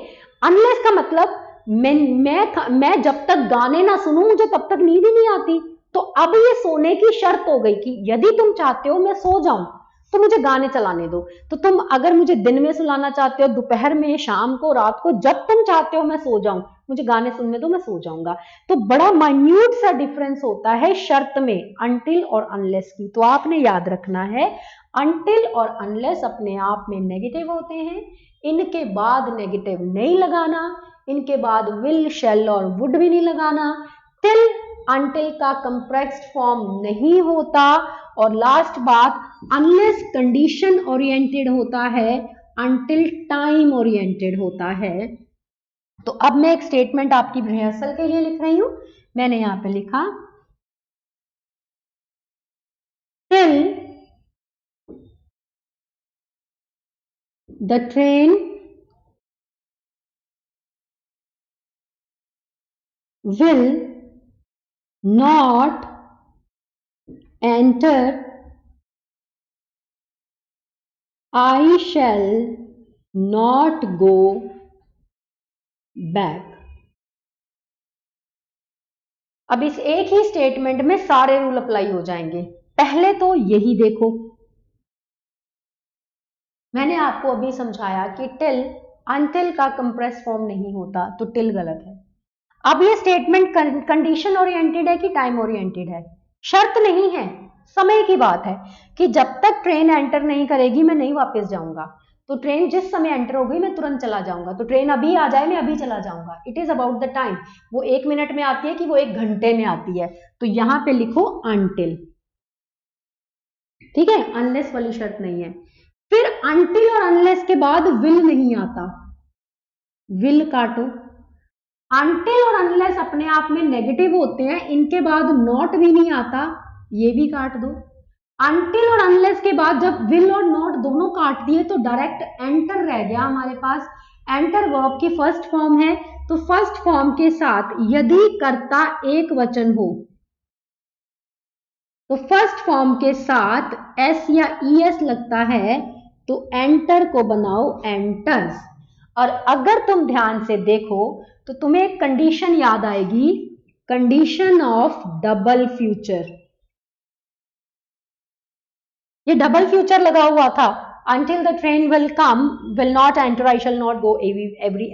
unless का मतलब मैं जब तक गाने ना सुनूं मुझे तब तक नींद ही नहीं आती। तो अब ये सोने की शर्त हो गई कि यदि तुम चाहते हो मैं सो जाऊं तो मुझे गाने चलाने दो। तो तुम अगर मुझे दिन में सुलाना चाहते हो, दोपहर में, शाम को, रात को, जब तुम चाहते हो मैं सो जाऊं, मुझे गाने सुनने दो, मैं सो जाऊंगा। तो बड़ा माइन्यूट सा डिफरेंस होता है शर्त में until और unless की। तो आपने याद रखना है until और unless अपने आप में नेगेटिव होते हैं, इनके बाद नेगेटिव नहीं लगाना, इनके बाद will, shall और would भी नहीं लगाना। till until का compressed फॉर्म नहीं होता, और लास्ट बात unless कंडीशन ओरिएंटेड होता है, until टाइम ओरिएंटेड होता है। तो अब मैं एक स्टेटमेंट आपकी रिहर्सल के लिए लिख रही हूं। मैंने यहां पे लिखा till the train will not enter, I shall not go back। अब इस एक ही स्टेटमेंट में सारे रूल अप्लाई हो जाएंगे। पहले तो यही देखो, मैंने आपको अभी समझाया कि टिल अंटिल का कंप्रेस फॉर्म नहीं होता, तो टिल गलत है। अब ये स्टेटमेंट कंडीशन ओरिएंटेड है कि टाइम ओरिएंटेड है? शर्त नहीं है, समय की बात है कि जब तक ट्रेन एंटर नहीं करेगी मैं नहीं वापस जाऊंगा। तो ट्रेन जिस समय एंटर हो गई मैं तुरंत चला जाऊंगा। तो ट्रेन अभी आ जाए मैं अभी चला जाऊंगा। It is about the time. वो 1 मिनट में आती है कि वो 1 घंटे में आती है। तो यहां पे लिखो अनटिल, ठीक है, अनलेस वाली शर्त नहीं है। फिर अनटिल और अनलेस के बाद विल नहीं आता, विल काटो। अनटिल और अनलेस अपने आप में नेगेटिव होते हैं, इनके बाद नॉट भी नहीं आता, ये भी काट दो। अनटिल और अनलेस के बाद जब विल और नॉट दोनों काट दिए तो डायरेक्ट एंटर रह गया हमारे पास। एंटर वर्ब की फर्स्ट फॉर्म है, तो फर्स्ट फॉर्म के साथ यदि कर्ता एक वचन हो तो फर्स्ट फॉर्म के साथ एस या ईएस लगता है, तो एंटर को बनाओ एंटर्स। और अगर तुम ध्यान से देखो तो तुम्हें एक कंडीशन याद आएगी, कंडीशन ऑफ डबल फ्यूचर। ये डबल फ्यूचर लगा हुआ था, until the train will come will not enter I shall not go every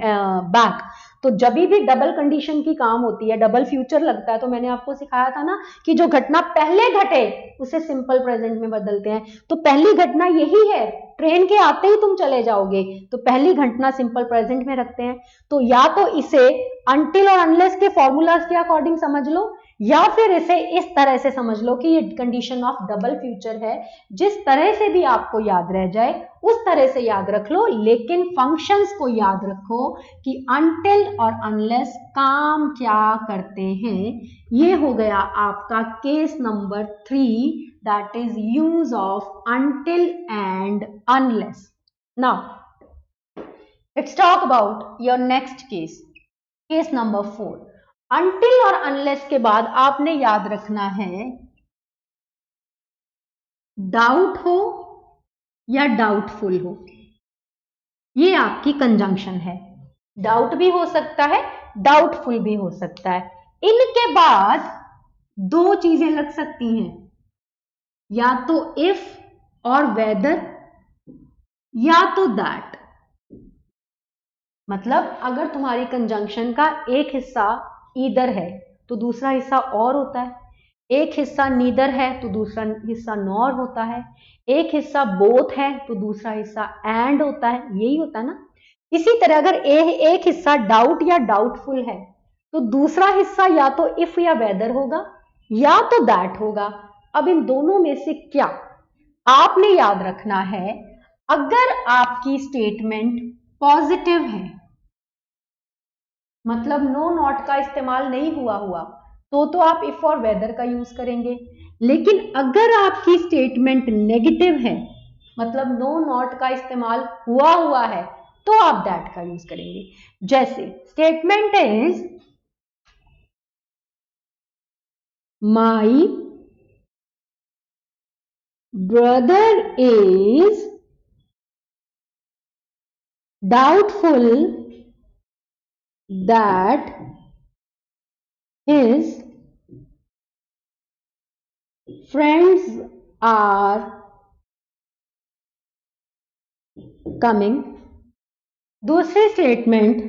back। तो जब भी डबल कंडीशन की काम होती है, डबल फ्यूचर लगता है, तो मैंने आपको सिखाया था ना कि जो घटना पहले घटे उसे सिंपल प्रेजेंट में बदलते हैं। तो पहली घटना यही है, ट्रेन के आते ही तुम चले जाओगे, तो पहली घटना सिंपल प्रेजेंट में रखते हैं। तो या तो इसे until और unless के फॉर्मूलाज के अकॉर्डिंग समझ लो, या फिर इसे इस तरह से समझ लो कि ये कंडीशन ऑफ डबल फ्यूचर है। जिस तरह से भी आपको याद रह जाए उस तरह से याद रख लो, लेकिन फंक्शंस को याद रखो कि अनटिल और अनलेस काम क्या करते हैं। ये हो गया आपका case number 3, that is use of until and unless. Now let's talk about your next case, case number 4। Until और अनलेस के बाद आपने याद रखना है डाउट हो या डाउटफुल हो, ये आपकी कंजंक्शन है। डाउट भी हो सकता है, डाउटफुल भी हो सकता है। इनके बाद 2 चीजें लग सकती हैं, या तो इफ और वेदर, या तो दैट। मतलब अगर तुम्हारी कंजंक्शन का एक हिस्सा ईदर है तो दूसरा हिस्सा और होता है, एक हिस्सा नीदर है तो दूसरा हिस्सा नॉर होता है, एक हिस्सा बोथ है तो दूसरा हिस्सा एंड होता है, यही होता है ना। इसी तरह अगर एक हिस्सा डाउट या डाउटफुल है तो दूसरा हिस्सा या तो इफ या वेदर होगा या तो दैट होगा। अब इन दोनों में से क्या आपने याद रखना है, अगर आपकी स्टेटमेंट पॉजिटिव है, मतलब नो नॉट का इस्तेमाल नहीं हुआ तो आप इफ और वेदर का यूज करेंगे। लेकिन अगर आपकी स्टेटमेंट नेगेटिव है, मतलब नो नॉट का इस्तेमाल हुआ है, तो आप दैट का यूज करेंगे। जैसे statement is my brother is doubtful that his friends are coming। दूसरी statement,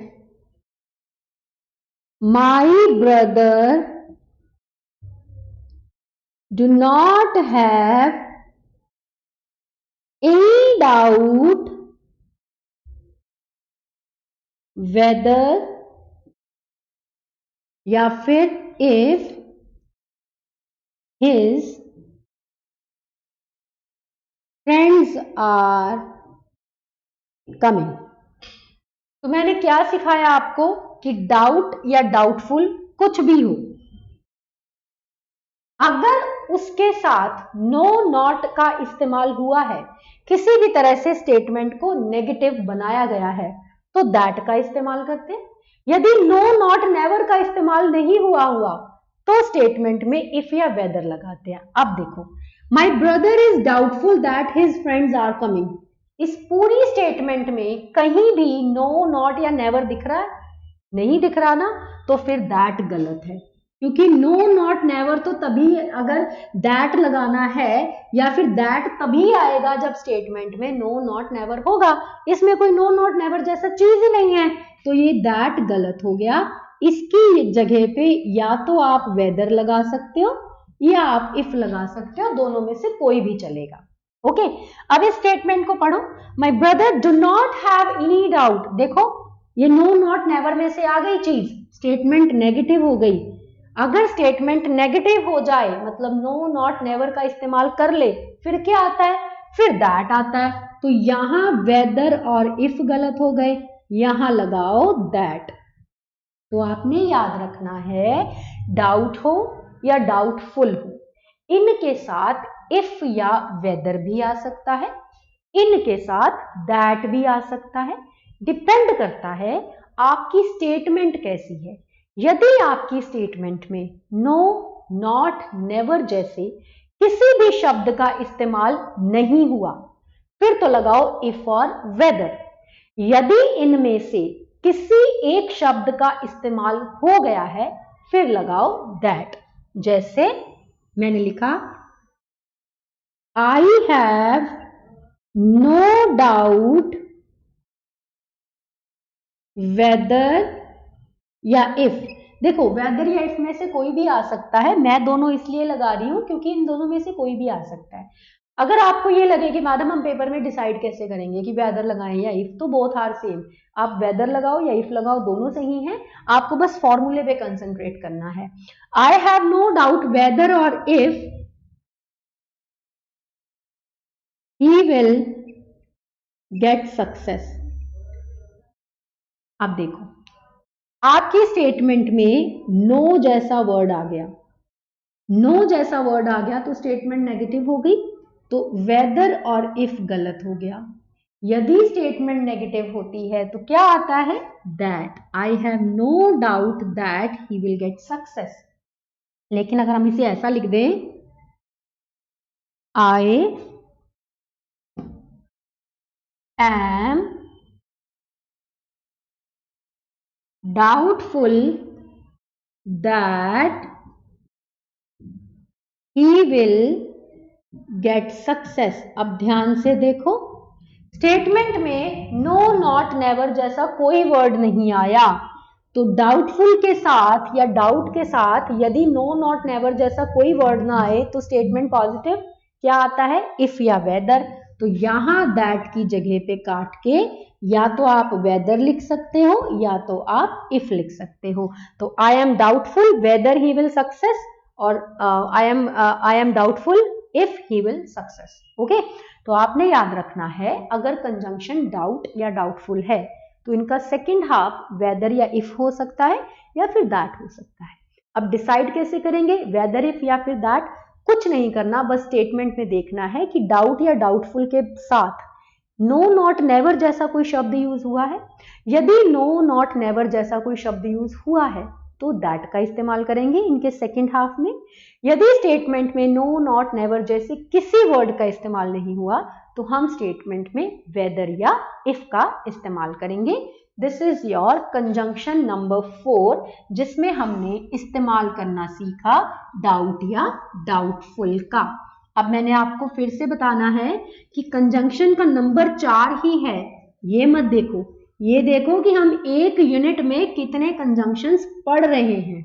my brother do not have any doubt whether या फिर if his friends are coming. तो मैंने क्या सिखाया आपको कि डाउट या डाउटफुल कुछ भी हो, अगर उसके साथ नो नॉट का इस्तेमाल हुआ है, किसी भी तरह से स्टेटमेंट को नेगेटिव बनाया गया है, तो दैट का इस्तेमाल करते हैं। यदि नो नॉट नेवर का इस्तेमाल नहीं हुआ तो स्टेटमेंट में इफ या वेदर लगाते हैं। अब देखो, my brother is doubtful that his friends are coming. इस पूरी स्टेटमेंट में कहीं भी नो नॉट या नेवर दिख रहा है? नहीं दिख रहा ना, तो फिर दैट गलत है, क्योंकि नो नॉट नेवर तो तभी, अगर दैट लगाना है या फिर दैट तभी आएगा जब स्टेटमेंट में नो नॉट नेवर होगा। इसमें कोई नो नॉट नेवर जैसा चीज ही नहीं है, तो ये दैट गलत हो गया। इसकी जगह पे या तो आप वेदर लगा सकते हो या आप इफ लगा सकते हो, दोनों में से कोई भी चलेगा। ओके, अब इस स्टेटमेंट को पढ़ो। My brother do not have any doubt. देखो, ये नो नॉट नेवर में से आ गई चीज, स्टेटमेंट नेगेटिव हो गई। अगर स्टेटमेंट नेगेटिव हो जाए, मतलब नो नॉट नेवर का इस्तेमाल कर ले, फिर क्या आता है? फिर दैट आता है। तो यहां वेदर और इफ गलत हो गए, यहां लगाओ दैट। तो आपने याद रखना है, डाउट हो या डाउटफुल हो, इनके साथ इफ या वेदर भी आ सकता है, इनके साथ दैट भी आ सकता है। डिपेंड करता है आपकी स्टेटमेंट कैसी है। यदि आपकी स्टेटमेंट में नो नॉट नेवर जैसे किसी भी शब्द का इस्तेमाल नहीं हुआ, फिर तो लगाओ इफ और वेदर। यदि इनमें से किसी एक शब्द का इस्तेमाल हो गया है, फिर लगाओ दैट। जैसे मैंने लिखा, I have no doubt whether या इफ। देखो, वेदर या इफ में से कोई भी आ सकता है, मैं दोनों इसलिए लगा रही हूं क्योंकि इन दोनों में से कोई भी आ सकता है। अगर आपको ये लगे कि मैडम हम पेपर में डिसाइड कैसे करेंगे कि वेदर लगाएं या इफ, तो बोथ आर सेम। आप वेदर लगाओ या इफ लगाओ, दोनों सही हैं। आपको बस फॉर्मूले पे कंसंट्रेट करना है। I have no doubt whether और if he will get success. अब देखो, आपकी स्टेटमेंट में नो जैसा वर्ड आ गया, नो जैसा वर्ड आ गया तो स्टेटमेंट नेगेटिव हो गई, तो वेदर और इफ गलत हो गया। यदि स्टेटमेंट नेगेटिव होती है तो क्या आता है? That. I have no doubt that he will get success. लेकिन अगर हम इसे ऐसा लिख दें, I am doubtful that he will get success. अब ध्यान से देखो, स्टेटमेंट में नो नॉट नेवर जैसा कोई वर्ड नहीं आया, तो डाउटफुल के साथ या डाउट के साथ यदि नो नॉट नेवर जैसा कोई वर्ड ना आए तो स्टेटमेंट पॉजिटिव क्या आता है? इफ या वेदर। तो यहां दैट की जगह पे काट के या तो आप वेदर लिख सकते हो या तो आप इफ लिख सकते हो। तो I am doubtful whether he will success, और I am doubtful if he will success. Okay, तो आपने याद रखना है, अगर कंजंक्शन डाउट या डाउटफुल है तो इनका सेकंड हाफ वेदर या इफ हो सकता है या फिर दैट हो सकता है। अब डिसाइड कैसे करेंगे, वेदर इफ या फिर दैट? कुछ नहीं करना, बस स्टेटमेंट में देखना है कि डाउट या डाउटफुल के साथ नो नॉट नेवर जैसा कोई शब्द यूज हुआ है। यदि नो नॉट नेवर जैसा कोई शब्द यूज हुआ है तो दैट का इस्तेमाल करेंगे इनके सेकंड हाफ में। यदि स्टेटमेंट में नो नॉट नेवर जैसे किसी वर्ड का इस्तेमाल नहीं हुआ तो हम स्टेटमेंट में वेदर या इफ का इस्तेमाल करेंगे। This is your conjunction number 4, जिसमें हमने इस्तेमाल करना सीखा डाउट या डाउटफुल का। अब मैंने आपको फिर से बताना है कि कंजंक्शन का नंबर 4 ही है, ये मत देखो, ये देखो कि हम एक यूनिट में कितने कंजंक्शंस पढ़ रहे हैं।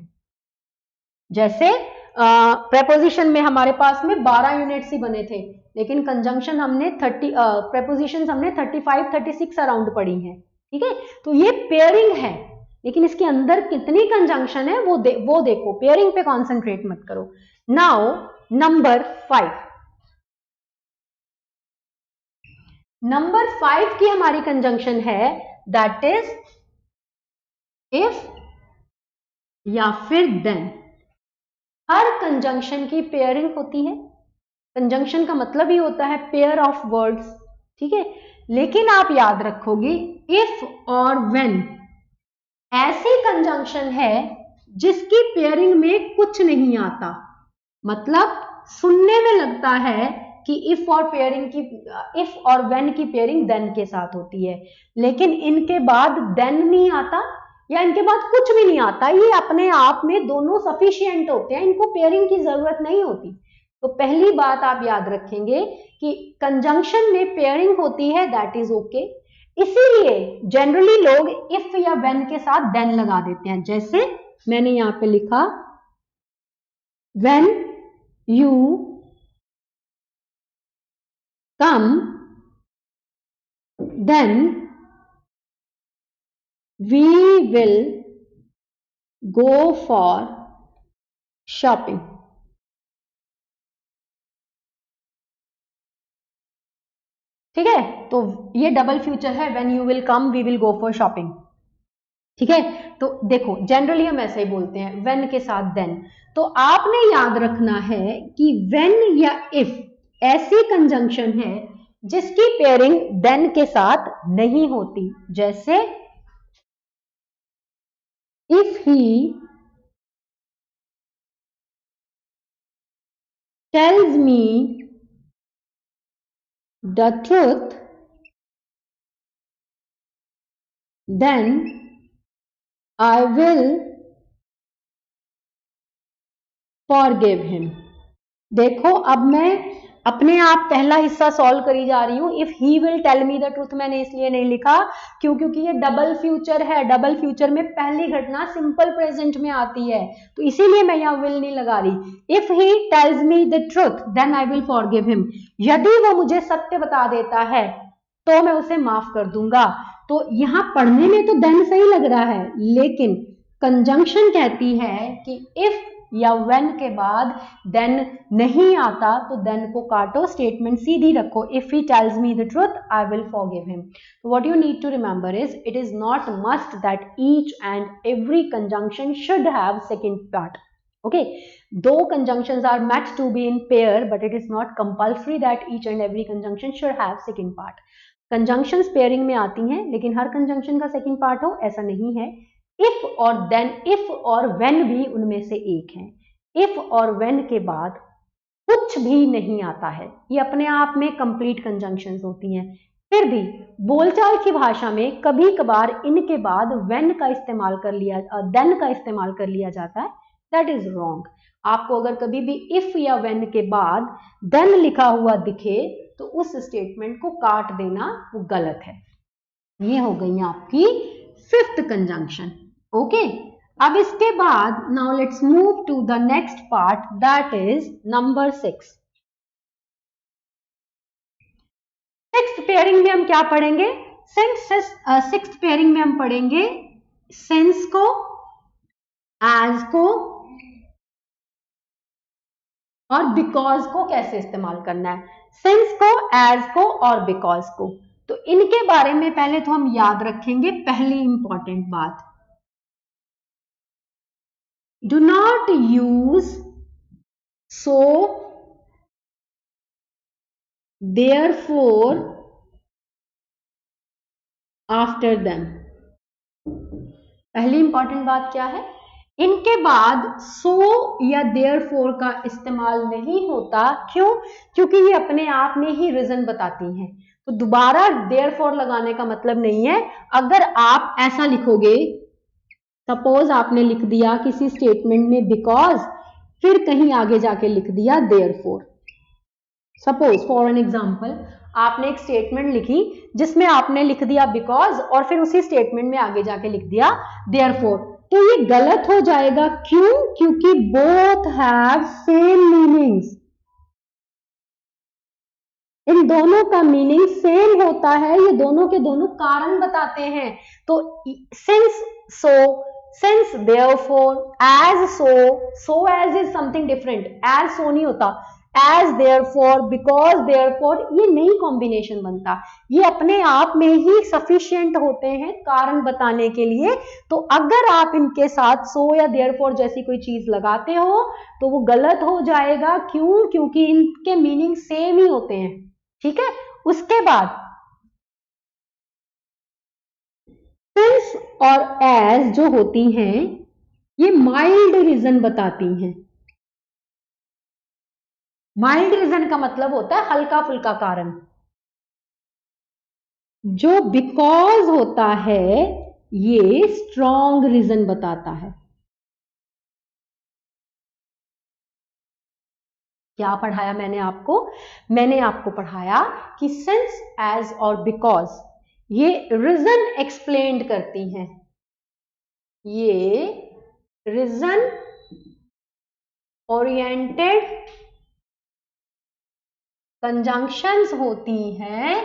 जैसे प्रेपोजिशन में हमारे पास में 12 यूनिट्स ही बने थे, लेकिन कंजंक्शन हमने 30 प्रेपोजिशंस हमने 35 36 अराउंड पढ़ी हैं। ठीक है, तो ये पेयरिंग है, लेकिन इसके अंदर कितनी कंजंक्शन है वो देखो, पेयरिंग पे कॉन्सेंट्रेट मत करो। Now number 5। नंबर 5 की हमारी कंजंक्शन है दैट इज इफ या फिर देन। हर कंजंक्शन की पेयरिंग होती है। कंजंक्शन का मतलब ही होता है पेयर ऑफ वर्ड्स, ठीक है। लेकिन आप याद रखोगे इफ और व्हेन ऐसी कंजंक्शन है जिसकी पेयरिंग में कुछ नहीं आता। मतलब सुनने में लगता है कि इफ और पेयरिंग की इफ और व्हेन की पेयरिंग देन के साथ होती है, लेकिन इनके बाद देन नहीं आता या इनके बाद कुछ भी नहीं आता। ये अपने आप में दोनों सफिशिएंट होते हैं, इनको पेयरिंग की जरूरत नहीं होती। तो पहली बात आप याद रखेंगे कि कंजंक्शन में पेयरिंग होती है, दैट इज ओके। इसीलिए जनरली लोग इफ या व्हेन के साथ देन लगा देते हैं। जैसे मैंने यहां पे लिखा when you come then we will go for shopping. ठीक है, तो ये डबल फ्यूचर है, when you will come we will go for shopping. ठीक है, तो देखो जनरली हम ऐसे ही बोलते हैं व्हेन के साथ देन। तो आपने याद रखना है कि व्हेन या इफ ऐसी कंजंक्शन है जिसकी पेयरिंग देन के साथ नहीं होती। जैसे if he tells me the truth then I will forgive him. देखो अब मैं अपने आप पहला हिस्सा सॉल्व करी जा रही हूं। If he will tell me the truth मैंने इसलिए नहीं लिखा क्योंकि ये डबल फ्यूचर है। डबल फ्यूचर में पहली घटना सिंपल प्रेजेंट में आती है, तो इसीलिए मैं यहां विल नहीं लगा रही। If he tells me the truth then I will forgive him. यदि वो मुझे सत्य बता देता है तो मैं उसे माफ कर दूंगा। तो यहां पढ़ने में तो देन सही लग रहा है, लेकिन कंजंक्शन कहती है कि इफ या व्हेन के बाद देन नहीं आता तो देन को काटो, स्टेटमेंट सीधी रखो। If he tells me the truth I will forgive him. What you need to remember is it is not must that each and every conjunction should have second part. Okay, though conjunctions are meant to be in pair, but it is not compulsory that each and every conjunction should have second part. Conjunctions pairing में आती हैं, लेकिन हर conjunction का second part हो ऐसा नहीं है। if और then, if और when भी उनमें से एक है। if और when के बाद कुछ भी नहीं आता है, ये अपने आप में complete conjunctions होती हैं। फिर भी बोलचाल की भाषा में कभी कभार इनके बाद when का इस्तेमाल कर लिया then का इस्तेमाल कर लिया जाता है। That is wrong. आपको अगर कभी भी इफ या व्हेन के बाद देन लिखा हुआ दिखे तो उस स्टेटमेंट को काट देना वो गलत है। ये हो गई आपकी फिफ्थ कंजंक्शन। ओके, अब इसके बाद now let's move to the next part that is number 6। Sixth pairing में हम क्या पढ़ेंगे? सिक्स्थ पेयरिंग में हम पढ़ेंगे सिंस को, एज को और बिकॉज को कैसे इस्तेमाल करना है। सिंस को, एज को और बिकॉज को, तो इनके बारे में पहले तो हम याद रखेंगे पहली इंपॉर्टेंट बात, do not use so, therefore after them. पहली इंपॉर्टेंट बात क्या है? इनके बाद सो या देयरफॉर का इस्तेमाल नहीं होता। क्यों? क्योंकि ये अपने आप में ही रीजन बताती हैं, तो दोबारा देयरफॉर लगाने का मतलब नहीं है। अगर आप ऐसा लिखोगे, सपोज आपने लिख दिया किसी स्टेटमेंट में बिकॉज, फिर कहीं आगे जाके लिख दिया therefore. Suppose for an example आपने एक स्टेटमेंट लिखी जिसमें आपने लिख दिया बिकॉज और फिर उसी स्टेटमेंट में आगे जाके लिख दिया देयरफॉर, तो ये गलत हो जाएगा। क्यों? क्योंकि बोथ हैव सेम मीनिंग्स। इन दोनों का मीनिंग सेम होता है, ये दोनों के दोनों कारण बताते हैं। तो since, so, since, therefore, as, so as is something different, as so नहीं होता, एज, देयरफॉर, बिकॉज, देयरफॉर, ये नई कॉम्बिनेशन बनता, ये अपने आप में ही सफिशिएंट होते हैं कारण बताने के लिए। तो अगर आप इनके साथ सो या देयरफॉर जैसी कोई चीज लगाते हो तो वो गलत हो जाएगा। क्यों? क्योंकि इनके मीनिंग सेम ही होते हैं। ठीक है, उसके बाद सिंस और एज जो होती हैं ये माइल्ड रीजन बताती हैं। माइल्ड रीजन का मतलब होता है हल्का फुल्का कारण। जो बिकॉज होता है ये स्ट्रॉन्ग रीजन बताता है। क्या पढ़ाया मैंने आपको? मैंने आपको पढ़ाया कि सिंस, एज और बिकॉज ये रीजन एक्सप्लेन्ड करती हैं। ये रीजन ओरिएंटेड कंजंक्शंस होती हैं,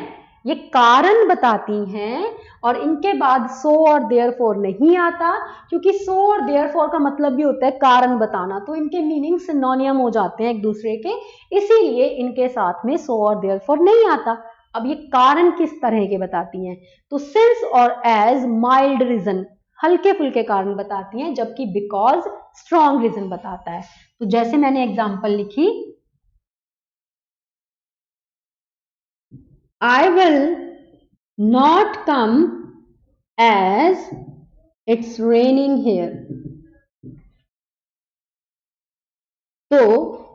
ये कारण बताती हैं और इनके बाद सो और देयरफॉर नहीं आता, क्योंकि सो और देयरफॉर का मतलब भी होता है कारण बताना, तो इनके मीनिंग सिनोनियम हो जाते हैं एक दूसरे के, इसीलिए इनके साथ में सो और देयरफॉर नहीं आता। अब ये कारण किस तरह के बताती हैं? तो सिंस और एज माइल्ड रीजन, हल्के फुल्के कारण बताती हैं, जबकि बिकॉज स्ट्रॉन्ग रीजन बताता है। तो जैसे मैंने एग्जांपल लिखी, I will not come as it's raining here. तो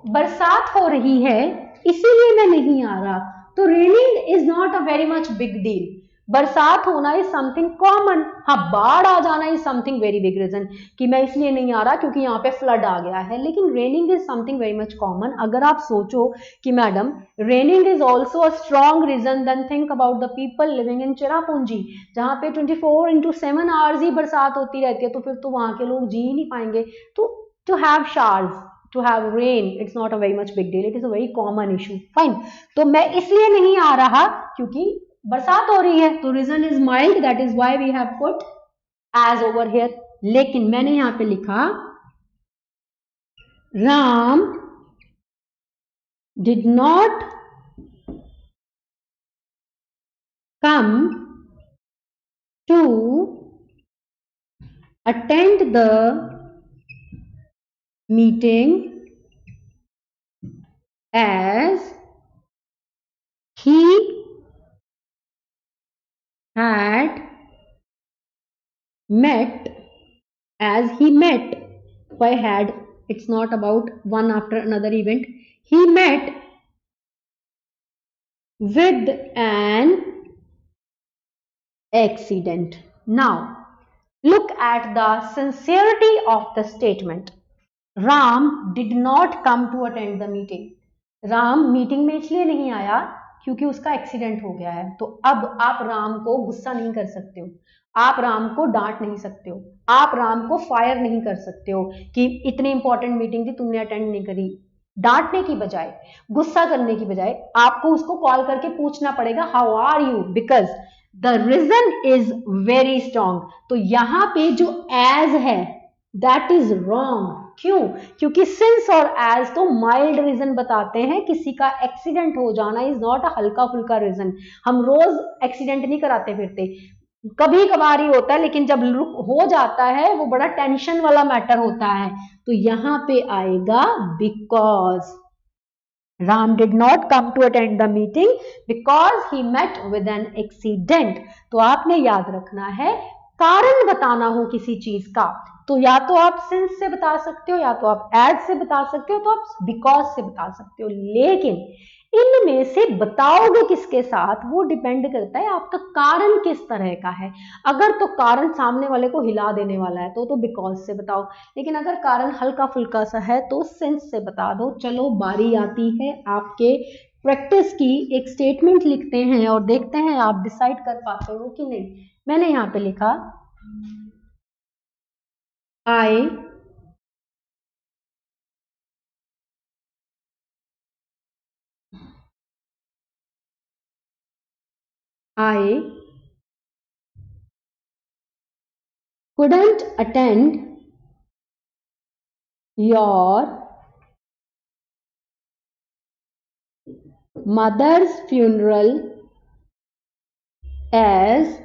बरसात हो रही है इसीलिए मैं नहीं आ रहा। तो raining is not a very much big deal. बरसात होना इज समथिंग कॉमन। हाँ, बाढ़ आ जाना is something very big reason कि मैं इसलिए नहीं आ रहा क्योंकि यहाँ पे फ्लड आ गया है, लेकिन raining is something very much common. अगर आप सोचो कि madam raining is also a strong reason, then think about the people living in Cherrapunji, जहाँ पे 24/7 आवर्स ही बरसात होती रहती है, तो फिर तो वहां के लोग जी ही नहीं पाएंगे। तो to have showers, to have rain, it's not a very much big deal, it is a very common issue, fine। तो मैं इसलिए नहीं आ रहा क्योंकि बरसात हो रही है, तो reason is mild, that is why we have put as over here. लेकिन मैंने यहां पे लिखा Ram did not come to attend the meeting as he had met, as he met, why had, it's not about one after another event, he met with an accident. Now look at the sincerity of the statement. Ram did not come to attend the meeting. Ram meeting में इसलिए नहीं आया क्योंकि उसका accident हो गया है। तो अब आप राम को गुस्सा नहीं कर सकते हो, आप राम को डांट नहीं सकते हो, आप राम को फायर नहीं कर सकते हो कि इतनी इंपॉर्टेंट मीटिंग थी तुमने अटेंड नहीं करी। डांटने की बजाय, गुस्सा करने की बजाय आपको उसको कॉल करके पूछना पड़ेगा how are you, because the reason is very strong. तो यहां पे जो एज है दैट इज रॉन्ग। क्यों? क्योंकि सिंस और एज तो माइल्ड रीजन बताते हैं, किसी का एक्सीडेंट हो जाना इज नॉट अ हल्का फुल्का रीजन। हम रोज एक्सीडेंट नहीं कराते फिरते, कभी कभार ही होता है, लेकिन जब हो जाता है वो बड़ा टेंशन वाला मैटर होता है। तो यहां पे आएगा because. Ram did not come to attend the meeting because he met with an accident। तो आपने याद रखना है, कारण बताना हो किसी चीज का तो या तो आप सिंस से बता सकते हो, या तो आप एज से बता सकते हो, तो आप बिकॉज से बता सकते हो, लेकिन इनमें से बताओगे किसके साथ वो डिपेंड करता है आपका कारण किस तरह का है। अगर तो कारण सामने वाले को हिला देने वाला है तो बिकॉज से बताओ, लेकिन अगर कारण हल्का फुल्का सा है तो सेंस से बता दो। चलो बारी आती है आपके प्रैक्टिस की। एक स्टेटमेंट लिखते हैं और देखते हैं आप डिसाइड कर पाते हो कि नहीं। मैंने यहां पे लिखा आई आई couldn't attend your mother's funeral as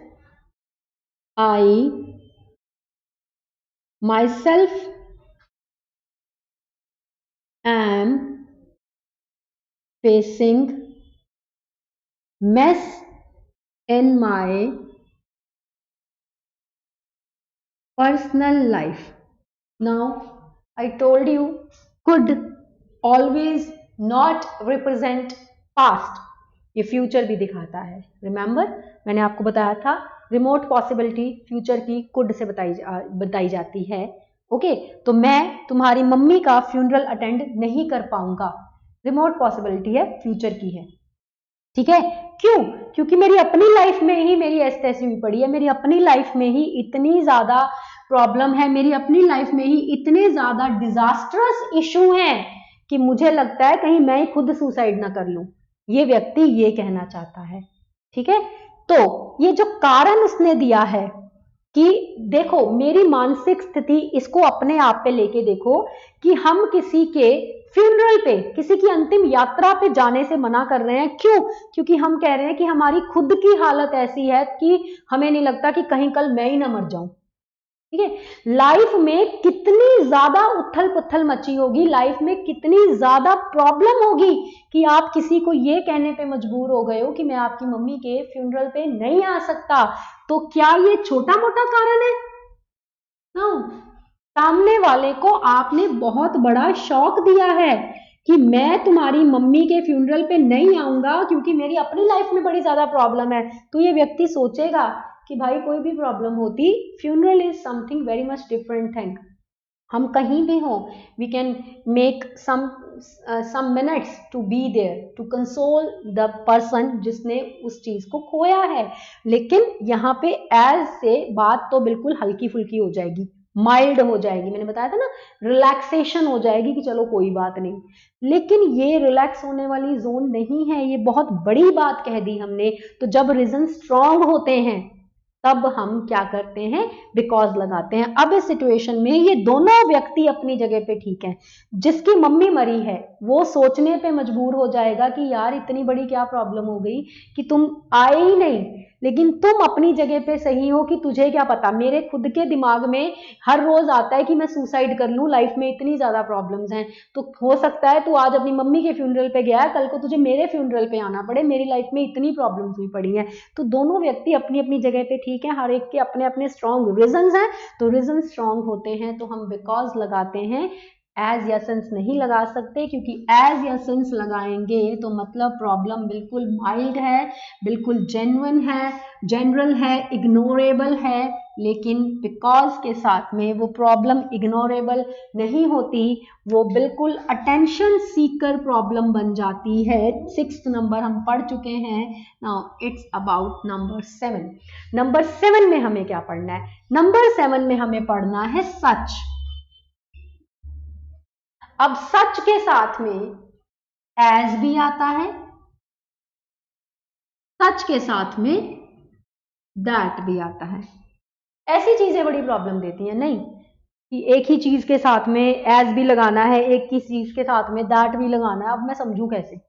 I myself am facing mess in my personal life. Now, I told you could always not represent past. ये फ्यूचर भी दिखाता है. रिमेंबर मैंने आपको बताया था रिमोट पॉसिबिलिटी फ्यूचर की कुड से बताई जाती है. ओके तो मैं तुम्हारी मम्मी का फ्यूनरल अटेंड नहीं कर पाऊंगा. रिमोट पॉसिबिलिटी है फ्यूचर की है. ठीक है क्यों? क्योंकि मेरी अपनी लाइफ में ही मेरी ऐसी तैसी हुई पड़ी है. मेरी अपनी लाइफ में ही इतनी ज्यादा प्रॉब्लम है. मेरी अपनी लाइफ में ही इतने ज्यादा डिजास्टरस इशू हैं कि मुझे लगता है कहीं मैं खुद सुसाइड ना कर लूं. ये व्यक्ति ये कहना चाहता है. ठीक है तो ये जो कारण उसने दिया है कि देखो मेरी मानसिक स्थिति, इसको अपने आप पे लेके देखो कि हम किसी के फ्यूनरल पे, किसी की अंतिम यात्रा पे जाने से मना कर रहे हैं. क्यों? क्योंकि हम कह रहे हैं कि हमारी खुद की हालत ऐसी है कि हमें नहीं लगता कि कहीं कल मैं ही ना मर जाऊं. ठीक है लाइफ में कितनी ज्यादा उथल पुथल मची होगी, लाइफ में कितनी ज्यादा प्रॉब्लम होगी कि आप किसी को ये कहने पे मजबूर हो गए हो कि मैं आपकी मम्मी के फ्यूनरल पे नहीं आ सकता. तो क्या ये छोटा मोटा कारण है? नो. सामने वाले को आपने बहुत बड़ा शौक दिया है कि मैं तुम्हारी मम्मी के फ्यूनरल पे नहीं आऊंगा क्योंकि मेरी अपनी लाइफ में बड़ी ज्यादा प्रॉब्लम है. तो ये व्यक्ति सोचेगा कि भाई कोई भी प्रॉब्लम होती, funeral is something very much different thing. हम कहीं भी हों we can make some minutes to be there to console the person जिसने उस चीज को खोया है. लेकिन यहाँ पे एज से बात तो बिल्कुल हल्की फुल्की हो जाएगी, माइल्ड हो जाएगी. मैंने बताया था ना रिलैक्सेशन हो जाएगी कि चलो कोई बात नहीं. लेकिन ये रिलैक्स होने वाली जोन नहीं है. ये बहुत बड़ी बात कह दी हमने. तो जब रीजन स्ट्रांग होते हैं तब हम क्या करते हैं? बिकॉज लगाते हैं. अब इस सिचुएशन में ये दोनों व्यक्ति अपनी जगह पे ठीक है. जिसकी मम्मी मरी है वो सोचने पे मजबूर हो जाएगा कि यार इतनी बड़ी क्या प्रॉब्लम हो गई कि तुम आए ही नहीं. लेकिन तुम अपनी जगह पे सही हो कि तुझे क्या पता. मेरे खुद के दिमाग में हर रोज आता है कि मैं सुसाइड कर लूं, लाइफ में इतनी ज्यादा प्रॉब्लम्स हैं. तो हो सकता है तू आज अपनी मम्मी के फ्यूनरल पे गया है, कल को तुझे मेरे फ्यूनरल पे आना पड़े. मेरी लाइफ में इतनी प्रॉब्लम्स हुई पड़ी हैं. तो दोनों व्यक्ति अपनी अपनी जगह पे ठीक है. हर एक के अपने अपने स्ट्रॉन्ग रीजंस हैं. तो रीजन स्ट्रॉन्ग होते हैं तो हम बिकॉज लगाते हैं. एज या सिंस नहीं लगा सकते क्योंकि एज या सिंस लगाएंगे तो मतलब प्रॉब्लम बिल्कुल माइल्ड है, बिल्कुल जेन्युइन है, जनरल है, इग्नोरेबल है. लेकिन बिकॉज के साथ में वो प्रॉब्लम इग्नोरेबल नहीं होती, वो बिल्कुल अटेंशन सीकर प्रॉब्लम बन जाती है. 6th नंबर हम पढ़ चुके हैं. Now it's about number 7. Number 7 में हमें क्या पढ़ना है? नंबर 7 में हमें पढ़ना है सच. अब सच के साथ में एज भी आता है, सच के साथ में दैट भी आता है. ऐसी चीजें बड़ी प्रॉब्लम देती हैं नहीं कि एक ही चीज के साथ में एज भी लगाना है, एक ही चीज के साथ में दैट भी लगाना है. अब मैं समझूं कैसे?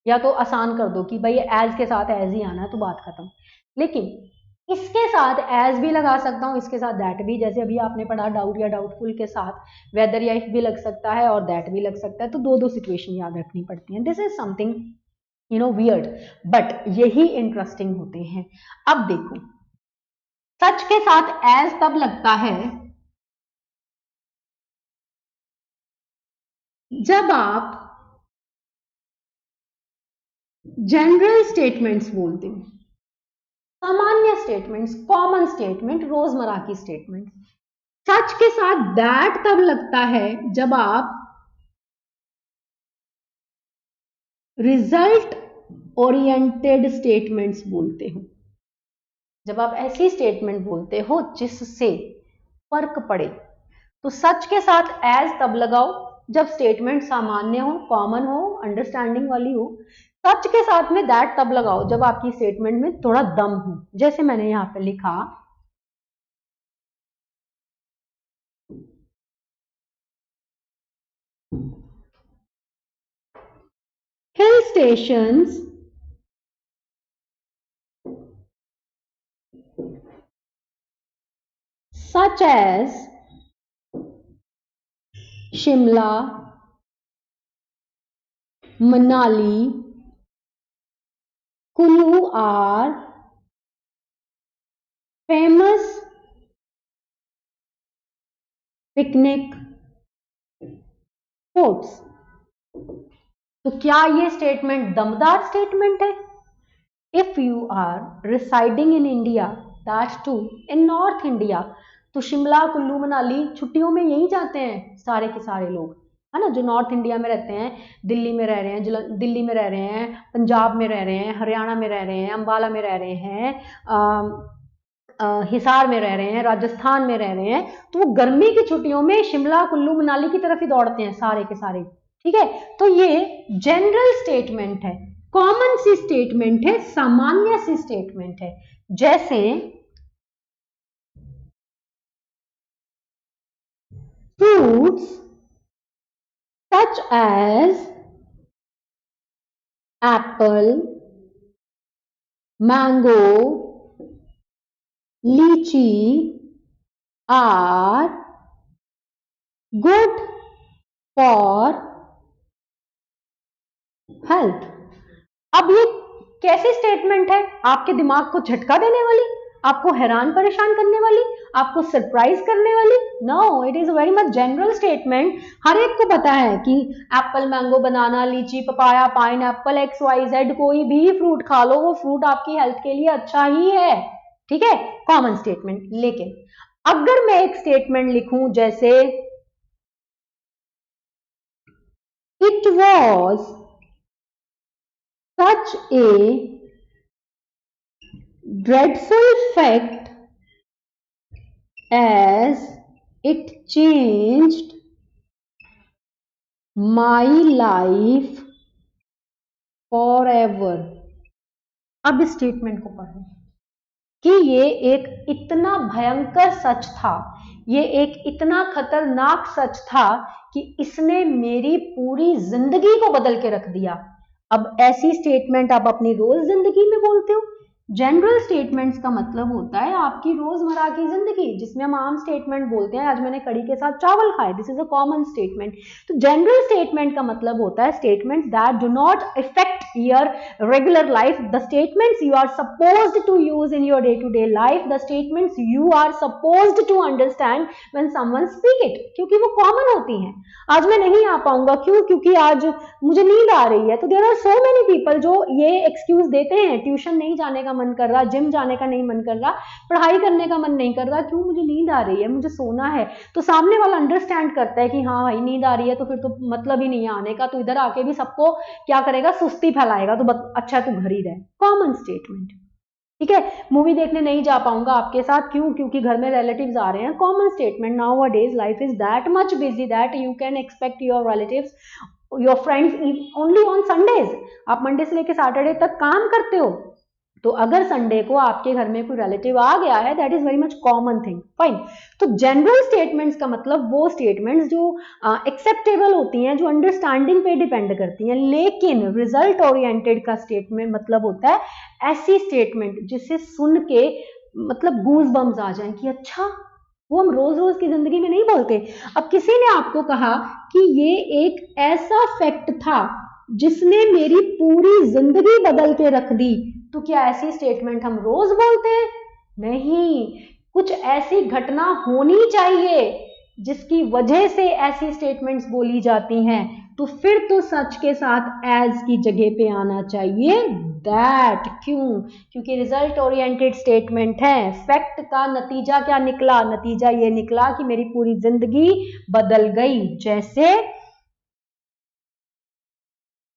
या तो आसान कर दो कि भाई एज के साथ एज ही आना है तो बात खत्म. लेकिन इसके साथ एज भी लगा सकता हूं, इसके साथ दैट भी. जैसे अभी आपने पढ़ा डाउट या डाउटफुल के साथ वेदर या इफ भी लग सकता है और दैट भी लग सकता है. तो दो दो सिचुएशन याद रखनी पड़ती हैं. This is something weird but यही इंटरेस्टिंग होते हैं. अब देखो सच के साथ एज तब लगता है जब आप जनरल स्टेटमेंट्स बोलते हो, सामान्य स्टेटमेंट्स, कॉमन स्टेटमेंट, रोजमर्रा की स्टेटमेंट. सच के साथ दैट तब लगता है जब आप रिजल्ट ओरिएंटेड स्टेटमेंट्स बोलते हो. जब आप ऐसी स्टेटमेंट बोलते हो जिससे फर्क पड़े. तो सच के साथ एज तब लगाओ जब स्टेटमेंट सामान्य हो, कॉमन हो, अंडरस्टैंडिंग वाली हो. सच के साथ में दैट तब लगाओ जब आपकी स्टेटमेंट में थोड़ा दम हो. जैसे मैंने यहां पे लिखा hill stations such as Shimla, Manali, Kulu are famous picnic spots. तो क्या ये स्टेटमेंट दमदार स्टेटमेंट है? If you are residing in India, that too in North India, तो शिमला, कुल्लू, मनाली छुट्टियों में यही जाते हैं सारे के सारे लोग, है ना, जो नॉर्थ इंडिया में रहते हैं, दिल्ली में रह रहे हैं, दिल्ली में रह रहे हैं, पंजाब में रह रहे हैं, हरियाणा में रह रहे हैं, अंबाला में रह रहे हैं, हिसार में रह रहे हैं, राजस्थान में रह रहे हैं, तो वो गर्मी की छुट्टियों में शिमला, कुल्लू, मनाली की तरफ ही दौड़ते हैं सारे के सारे। ठीक है, तो ये जनरल स्टेटमेंट है, कॉमन सी स्टेटमेंट है, सामान्य सी स्टेटमेंट है। जैसे fruits such as apple, mango, lychee are good for health। अब ये कैसी स्टेटमेंट है? आपके दिमाग को झटका देने वाली, आपको हैरान परेशान करने वाली, आपको सरप्राइज करने वाली? No, it is very much general statement. हर एक को पता है कि apple, mango, banana, lychee, papaya, pineapple, X Y Z, कोई भी फ्रूट खा लो, वो फ्रूट आपकी हेल्थ के लिए अच्छा ही है। ठीक है, कॉमन स्टेटमेंट। लेकिन अगर मैं एक स्टेटमेंट लिखूं जैसे it was such a dreadful fact as it changed my life forever। अब इस स्टेटमेंट को पढ़ो कि ये एक इतना भयंकर सच था, ये एक इतना खतरनाक सच था कि इसने मेरी पूरी जिंदगी को बदल के रख दिया। अब ऐसी स्टेटमेंट आप अपनी रोज जिंदगी में बोलते हो। जनरल स्टेटमेंट्स का मतलब होता है आपकी रोजमर्रा की जिंदगी, जिसमें हम आम स्टेटमेंट बोलते हैं, आज मैंने कड़ी के साथ चावल खाए, this is a common statement. तो जनरल स्टेटमेंट का मतलब होता है statements that do not effect your regular life, the statements you are supposed to use in your day to day life, the statements you are supposed to understand when someone speak it, क्योंकि वो common होती हैं। आज मैं नहीं आ पाऊंगा, क्यों? क्योंकि आज मुझे नींद आ रही है। तो there are so many people जो ये एक्सक्यूज देते हैं, ट्यूशन नहीं जाने का मन कर रहा, जिम जाने का नहीं मन कर रहा, पढ़ाई करने का मन नहीं कर रहा, क्यों? मुझे नींद आ रही है, मुझे सोना है। तो सामने वाला अंडरस्टैंड करता है कि हाँ भाई नींद आ रही है, तो फिर तो मतलब ही नहीं है आने का, तो इधर आके भी सबको क्या करेगा, सुस्ती फैलाएगा, तो अच्छा तू घर ही रहे। Common statement. ठीक है, मूवी देखने नहीं जा पाऊंगा आपके साथ, क्यों? क्योंकि घर में रिलेटिव्स आ रहे हैं। Common statement. Now a days life is that much busy that you can expect your relatives, your friends only on Sundays. आप मंडे से लेकर सैटरडे तक काम करते हो, तो अगर संडे को आपके घर में कोई रिलेटिव आ गया है, that is very much common thing, fine. तो जनरल स्टेटमेंट्स का मतलब वो स्टेटमेंट्स जो एक्सेप्टेबल होती हैं, जो अंडरस्टैंडिंग पे डिपेंड करती हैं। लेकिन रिजल्ट ओरिएंटेड का स्टेटमेंट मतलब होता है ऐसी स्टेटमेंट जिसे सुन के मतलब गूज बम्स आ जाए कि अच्छा, वो हम रोज रोज की जिंदगी में नहीं बोलते। अब किसी ने आपको कहा कि ये एक ऐसा फैक्ट था जिसने मेरी पूरी जिंदगी बदल के रख दी, तो क्या ऐसी स्टेटमेंट हम रोज बोलते हैं? नहीं, कुछ ऐसी घटना होनी चाहिए जिसकी वजह से ऐसी स्टेटमेंट्स बोली जाती हैं, तो फिर तो सच के साथ एज की जगह पे आना चाहिए दैट। क्यों? क्योंकि रिजल्ट ओरिएंटेड स्टेटमेंट है। फैक्ट का नतीजा क्या निकला? नतीजा ये निकला कि मेरी पूरी जिंदगी बदल गई। जैसे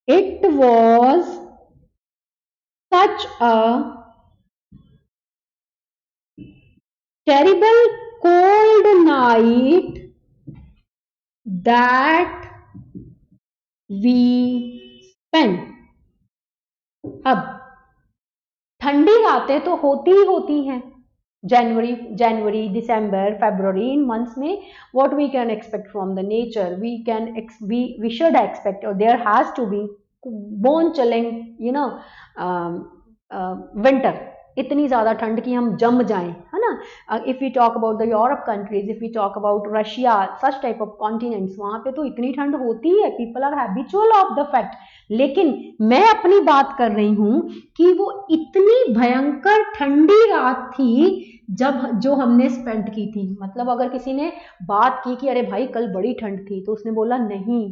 it was such a terrible cold night that we spent। अब ठंडी रातें तो होती ही होती हैं, जनवरी, दिसंबर, फरवरी, इन मंथ्स में what we can expect from the nature, we should expect or there has to be bone chilling you know winter, इतनी ज्यादा ठंड की हम जम जाएं, है ना। If we talk about the Europe countries, if we talk about Russia, such type of continents, वहां पे तो इतनी ठंड होती है, people are habitual of the fact. लेकिन मैं अपनी बात कर रही हूं कि वो इतनी भयंकर ठंडी रात थी जब जो हमने स्पेंड की थी। मतलब अगर किसी ने बात की कि अरे भाई कल बड़ी ठंड थी, तो उसने बोला नहीं,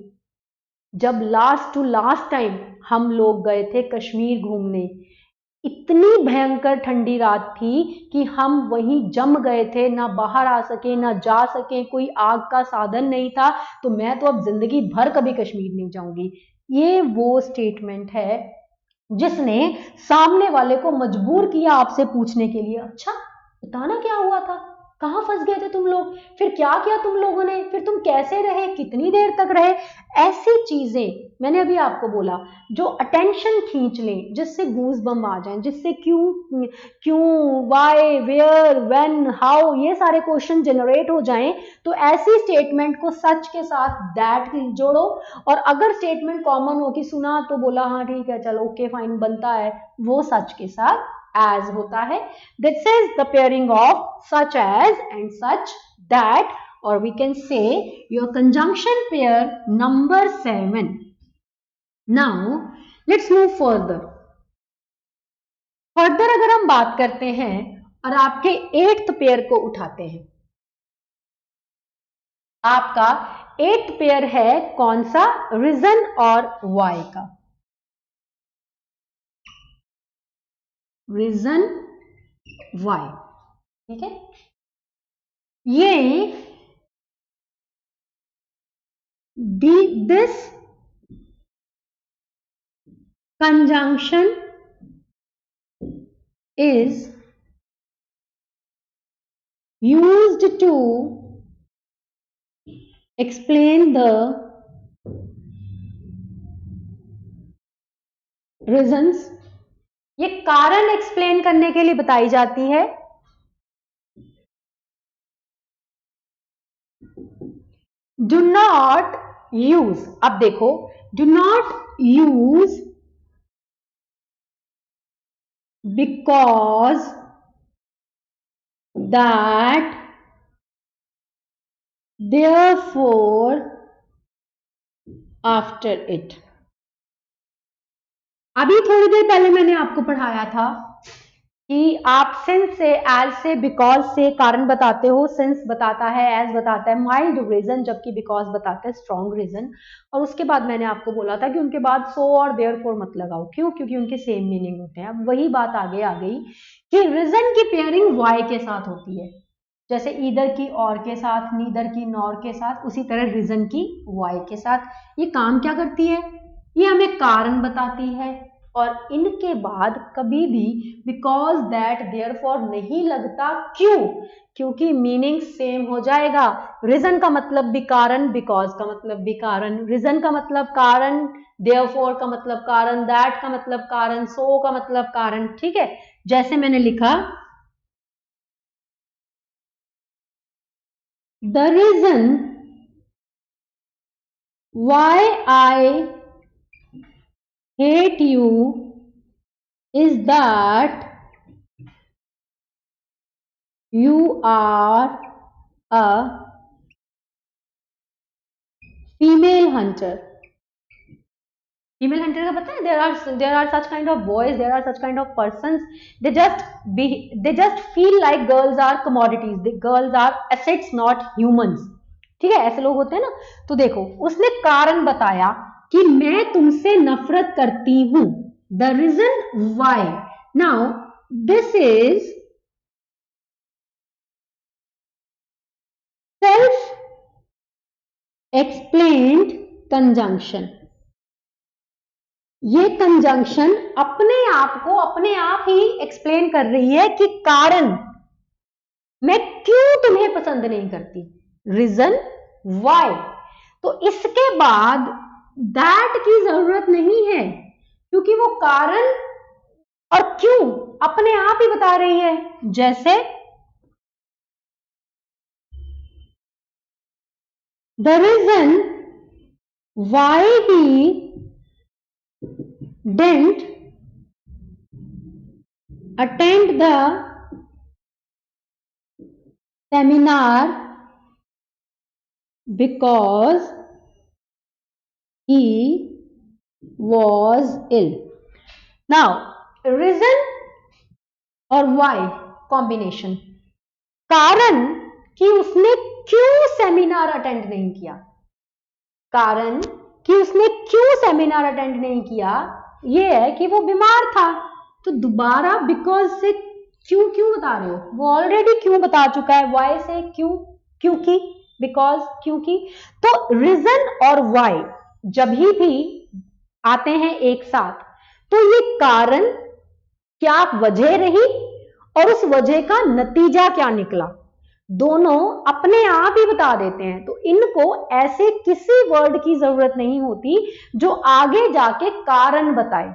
जब लास्ट टू लास्ट टाइम हम लोग गए थे कश्मीर घूमने, इतनी भयंकर ठंडी रात थी कि हम वहीं जम गए थे, ना बाहर आ सके ना जा सके, कोई आग का साधन नहीं था। तो मैं तो अब जिंदगी भर कभी कश्मीर नहीं जाऊंगी। ये वो स्टेटमेंट है जिसने सामने वाले को मजबूर किया आपसे पूछने के लिए, अच्छा बताना क्या हुआ था, कहां फंस गए थे तुम लोग, फिर क्या किया तुम लोगों ने, फिर तुम कैसे रहे, कितनी देर तक रहे। ऐसी चीजें मैंने अभी आपको बोला जो अटेंशन खींच लें, जिससे गूज बम आ जाएं, जिससे क्यों क्यों वाई वेयर व्हेन हाउ ये सारे क्वेश्चन जनरेट हो जाएं। तो ऐसी स्टेटमेंट को सच के साथ दैट जोड़ो, और अगर स्टेटमेंट कॉमन हो कि सुना तो बोला हाँ ठीक है चलो ओके फाइन बनता है, वो सच के साथ as होता है। This is the pairing of such as and such that, or we can say your conjunction pair number 7. Now let's move further. Further अगर हम बात करते हैं और आपके 8th पेयर को उठाते हैं, आपका 8th पेयर है कौन सा, रीजन और वाई का। रीजन वाई, ठीक है। ये this conjunction is used to explain the reasons। ये कारण एक्सप्लेन करने के लिए बताई जाती है। डू नॉट यूज, अब देखो, do not use because that therefore after it. अभी थोड़ी देर पहले मैंने आपको पढ़ाया था कि आप सिंस से, एज से, बिकॉज से कारण बताते हो, सिंस बताता है, एज बताता है माइल्ड रीजन, जबकि बिकॉज बताता है स्ट्रॉन्ग रीजन। और उसके बाद मैंने आपको बोला था कि उनके बाद सो और देयरफॉर मत लगाओ, क्यों, क्योंकि उनके सेम मीनिंग होते हैं। अब वही बात आगे आ गई कि रीजन की पेयरिंग वाई के साथ होती है, जैसे ईदर की और के साथ, नीदर की नॉर के साथ, उसी तरह रीजन की वाई के साथ। ये काम क्या करती है, ये हमें कारण बताती है, और इनके बाद कभी भी बिकॉज दैट देयरफॉर नहीं लगता, क्यों, क्योंकि मीनिंग सेम हो जाएगा। रीजन का मतलब भी कारण, बिकॉज का मतलब भी कारण, रीजन का मतलब कारण, देयरफॉर का मतलब कारण, दैट का मतलब कारण, सो का मतलब कारण, ठीक है। जैसे मैंने लिखा, the reason why I hate you is that you are a female hunter। Female hunter का पता है, there are such kind of boys, there are such kind of persons, they just feel like girls are commodities, the girls are assets not humans, ठीक है, ऐसे लोग होते हैं ना। तो देखो उसने कारण बताया कि मैं तुमसे नफरत करती हूं, the reason why. Now this is self explained conjunction. ये कंजंक्शन अपने आप को अपने आप ही एक्सप्लेन कर रही है कि कारण, मैं क्यों तुम्हें पसंद नहीं करती, रीजन वाई। तो इसके बाद दैट की जरूरत नहीं है, क्योंकि वो कारण और क्यों अपने आप ही बता रही है। जैसे the reason why he didn't attend the seminar because he was ill. Now reason और why कॉम्बिनेशन, कारण कि उसने क्यों सेमिनार अटेंड नहीं किया, कारण कि उसने क्यों सेमिनार अटेंड नहीं किया ये है कि वो बीमार था। तो दोबारा बिकॉज से क्यों क्यों बता रहे हो, वो ऑलरेडी क्यों बता चुका है, वाई से क्यों, क्योंकि, बिकॉज, क्योंकि। तो रीजन और वाई जब भी आते हैं एक साथ तो ये कारण क्या वजह रही और उस वजह का नतीजा क्या निकला, दोनों अपने आप ही बता देते हैं। तो इनको ऐसे किसी वर्ड की जरूरत नहीं होती जो आगे जाके कारण बताए,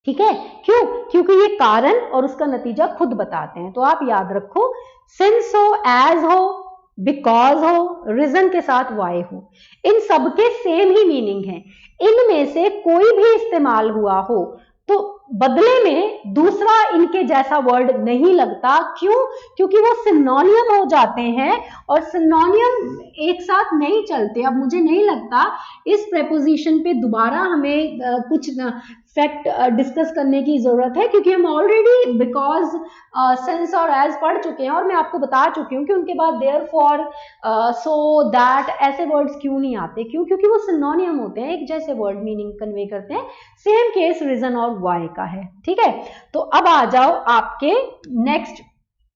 ठीक है। क्यों, क्योंकि ये कारण और उसका नतीजा खुद बताते हैं। तो आप याद रखो, सिंस हो, एज हो, बिकॉज हो, रीजन के साथ वाई हो, इन सबके सेम ही मीनिंग है। इनमें से कोई भी इस्तेमाल हुआ हो तो बदले में दूसरा इनके जैसा वर्ड नहीं लगता। क्यों, क्योंकि वो सिनोनियम हो जाते हैं और सिनोनियम एक साथ नहीं चलते। अब मुझे नहीं लगता इस प्रेपोजिशन पे दोबारा हमें कुछ फैक्ट डिस्कस करने की जरूरत है, क्योंकि हम ऑलरेडी बिकॉज, सिंस और एज पढ़ चुके हैं और मैं आपको बता चुकी हूँ कि उनके बाद देयर फॉर, सो, दैट ऐसे वर्ड्स क्यों नहीं आते। क्यों, क्योंकि वो सिनोनियम होते हैं, एक जैसे वर्ड मीनिंग कन्वे करते हैं। सेम केस रीजन और वाई का है, ठीक है। तो अब आ जाओ आपके नेक्स्ट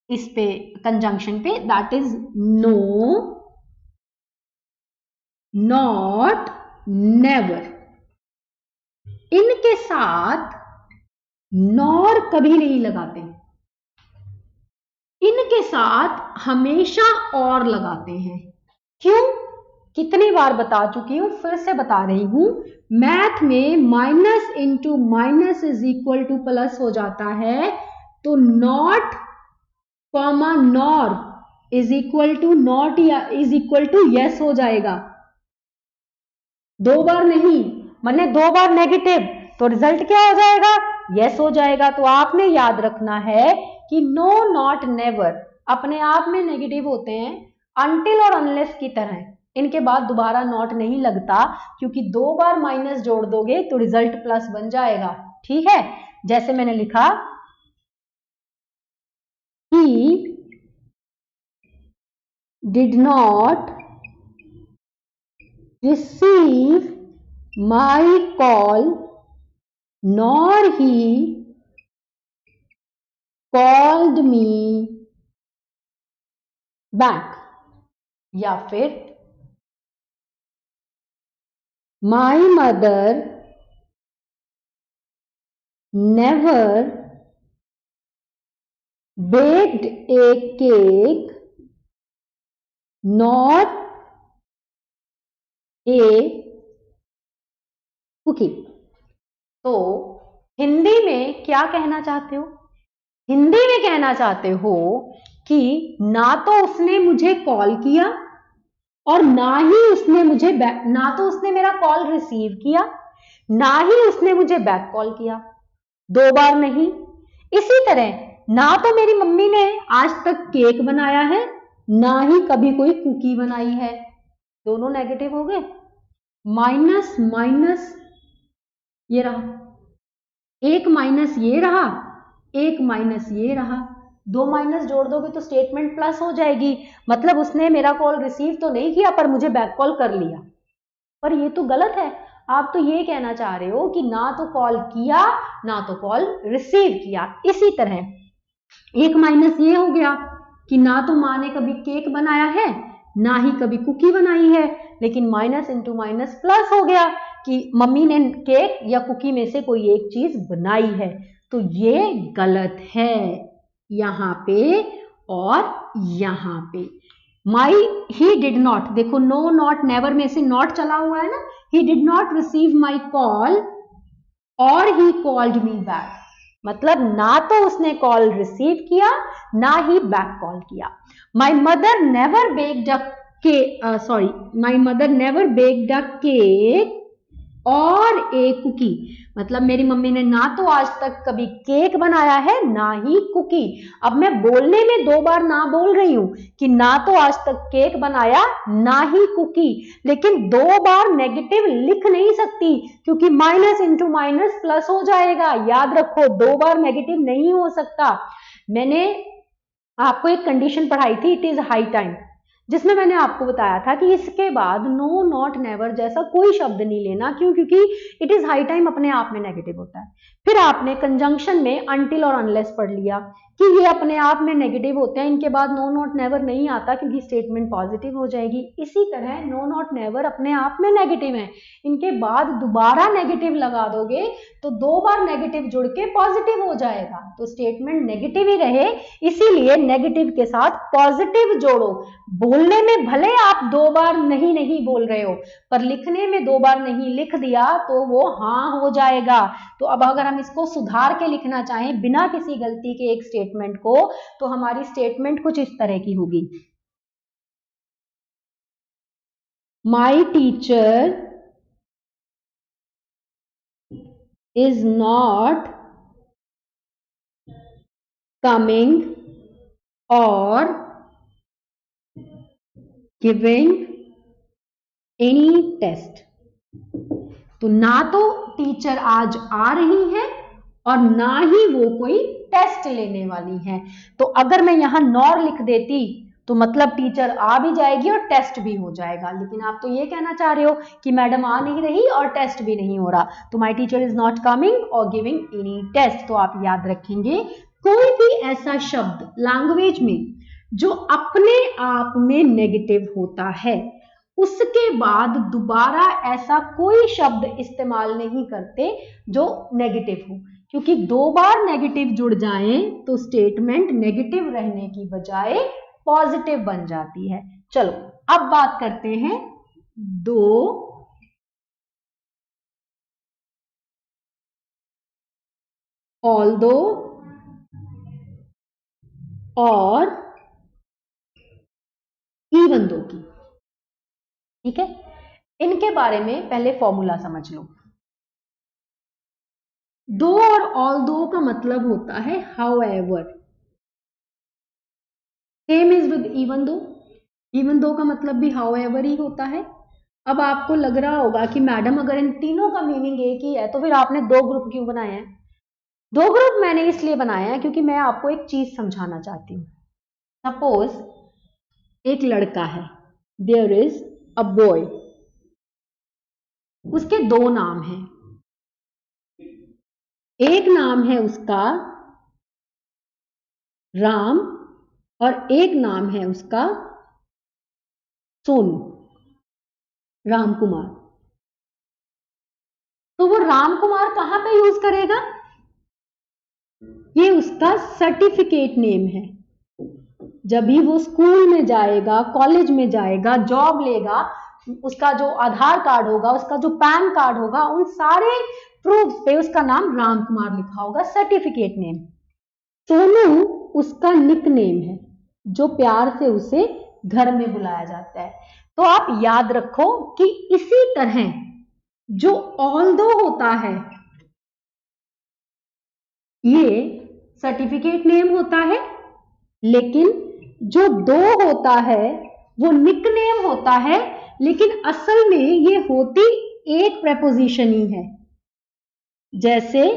इस पे कंजंक्शन पे, that is no, not, never. इनके साथ नॉर कभी नहीं लगाते, इनके साथ हमेशा और लगाते हैं। क्यों, कितनी बार बता चुकी हूं, फिर से बता रही हूं। मैथ में minus into minus is equal to plus हो जाता है, तो not comma nor is equal to not या इज इक्वल टू यस हो जाएगा। दो बार नहीं, मैंने दो बार नेगेटिव, तो रिजल्ट क्या हो जाएगा, यस हो जाएगा। तो आपने याद रखना है कि नो, नॉट, नेवर अपने आप में नेगेटिव होते हैं, अनटिल और अनलेस की तरह। इनके बाद दोबारा नॉट नहीं लगता, क्योंकि दो बार माइनस जोड़ दोगे तो रिजल्ट प्लस बन जाएगा, ठीक है। जैसे मैंने लिखा, he did not receive my call nor he called me back. या फिर my mother never baked a cake nor a cookie। तो हिंदी में क्या कहना चाहते हो, हिंदी में कहना चाहते हो कि ना तो उसने मुझे कॉल किया और ना ही उसने मुझे ना तो उसने मेरा कॉल रिसीव किया, ना ही उसने मुझे बैक कॉल किया, दो बार नहीं। इसी तरह ना तो मेरी मम्मी ने आज तक केक बनाया है, ना ही कभी कोई कुकी बनाई है, दोनों नेगेटिव हो गए। माइनस माइनस ये रहा, एक माइनस ये रहा, एक माइनस ये रहा, दो माइनस जोड़ दोगे तो स्टेटमेंट प्लस हो जाएगी। मतलब उसने मेरा कॉल रिसीव तो नहीं किया पर मुझे बैक कॉल कर लिया, पर ये तो गलत है। आप तो ये कहना चाह रहे हो कि ना तो कॉल किया ना तो कॉल रिसीव किया। इसी तरह एक माइनस ये हो गया कि ना तो माँ ने कभी केक बनाया है ना ही कभी कुकी बनाई है, लेकिन माइनस इंटू माइनस प्लस हो गया कि मम्मी ने केक या कुकी में से कोई एक चीज बनाई है। तो ये गलत है यहां पे और यहां पे। माई, ही डिड नॉट, देखो नो, नॉट, नेवर में से नॉट चला हुआ है ना, he did not receive my call और ही कॉल्ड मी बैक। मतलब ना तो उसने कॉल रिसीव किया ना ही बैक कॉल किया। My mother never baked a cake, sorry, my mother never baked a cake और ए कुकी, मतलब मेरी मम्मी ने ना तो आज तक कभी केक बनाया है ना ही कुकी। अब मैं बोलने में 2 बार ना बोल रही हूं कि ना तो आज तक केक बनाया ना ही कुकी, लेकिन 2 बार नेगेटिव लिख नहीं सकती क्योंकि माइनस इंटू माइनस प्लस हो जाएगा। याद रखो 2 बार नेगेटिव नहीं हो सकता। मैंने आपको एक कंडीशन पढ़ाई थी, इट इज हाई टाइम, जिसमें मैंने आपको बताया था कि इसके बाद नो नॉट नेवर जैसा कोई शब्द नहीं लेना। क्यों? क्योंकि इट इज हाई टाइम अपने आप में नेगेटिव होता है। फिर आपने कंजंक्शन में अनटिल और अनलेस पढ़ लिया कि ये अपने आप में नेगेटिव होते हैं, इनके बाद नो नॉट नेवर नहीं आता क्योंकि स्टेटमेंट पॉजिटिव हो जाएगी। इसी तरह नो नॉट नेवर अपने आप में नेगेटिव है, इनके बाद दोबारा नेगेटिव लगा दोगे तो 2 बार नेगेटिव जुड़ के पॉजिटिव हो जाएगा, तो स्टेटमेंट नेगेटिव ही रहे, इसीलिए नेगेटिव के साथ पॉजिटिव जोड़ो। बोलने में भले आप 2 बार नहीं नहीं बोल रहे हो, पर लिखने में 2 बार नहीं लिख दिया तो वो हाँ हो जाएगा। तो अब अगर हम इसको सुधार के लिखना चाहें बिना किसी गलती के एक स्टेटमेंट को, तो हमारी स्टेटमेंट कुछ इस तरह की होगी। My teacher is not coming और गिविंग एनी टेस्ट। तो ना तो टीचर आज आ रही है और ना ही वो कोई टेस्ट लेने वाली है। तो अगर मैं यहां नॉर लिख देती तो मतलब टीचर आ भी जाएगी और टेस्ट भी हो जाएगा, लेकिन आप तो ये कहना चाह रहे हो कि मैडम आ नहीं रही और टेस्ट भी नहीं हो रहा, तो my teacher is not coming और गिविंग एनी टेस्ट। तो आप याद रखेंगे कोई भी ऐसा शब्द लैंग्वेज में जो अपने आप में नेगेटिव होता है, उसके बाद दोबारा ऐसा कोई शब्द इस्तेमाल नहीं करते जो नेगेटिव हो, क्योंकि 2 बार नेगेटिव जुड़ जाए तो स्टेटमेंट नेगेटिव रहने की बजाय पॉजिटिव बन जाती है। चलो अब बात करते हैं 2 ऑल्दो और इवन दो की। ठीक है, इनके बारे में पहले फॉर्मूला समझ लो। दो और ऑल दो का मतलब होता है how ever, same is with even though, even though का मतलब भी हाउ एवर ही होता है। अब आपको लग रहा होगा कि मैडम अगर इन तीनों का मीनिंग एक ही है तो फिर आपने 2 ग्रुप क्यों बनाए हैं? 2 ग्रुप मैंने इसलिए बनाया है क्योंकि मैं आपको एक चीज समझाना चाहती हूँ। सपोज एक लड़का है, देयर इज अ बॉय, उसके 2 नाम हैं, एक नाम है उसका राम और एक नाम है उसका सोनू, राम कुमार। तो वो राम कुमार कहां पे यूज करेगा? ये उसका सर्टिफिकेट नेम है। जब भी वो स्कूल में जाएगा, कॉलेज में जाएगा, जॉब लेगा, उसका जो आधार कार्ड होगा, उसका जो पैन कार्ड होगा, उन सारे प्रूफ पे उसका नाम राम कुमार लिखा होगा, सर्टिफिकेट नेम। सोनू उसका निक नेम है, जो प्यार से उसे घर में बुलाया जाता है। तो आप याद रखो कि इसी तरह जो ऑल्दो होता है ये सर्टिफिकेट नेम होता है, लेकिन जो 2 होता है वो निकनेम होता है, लेकिन असल में ये होती एक प्रेपोजिशन ही है। जैसे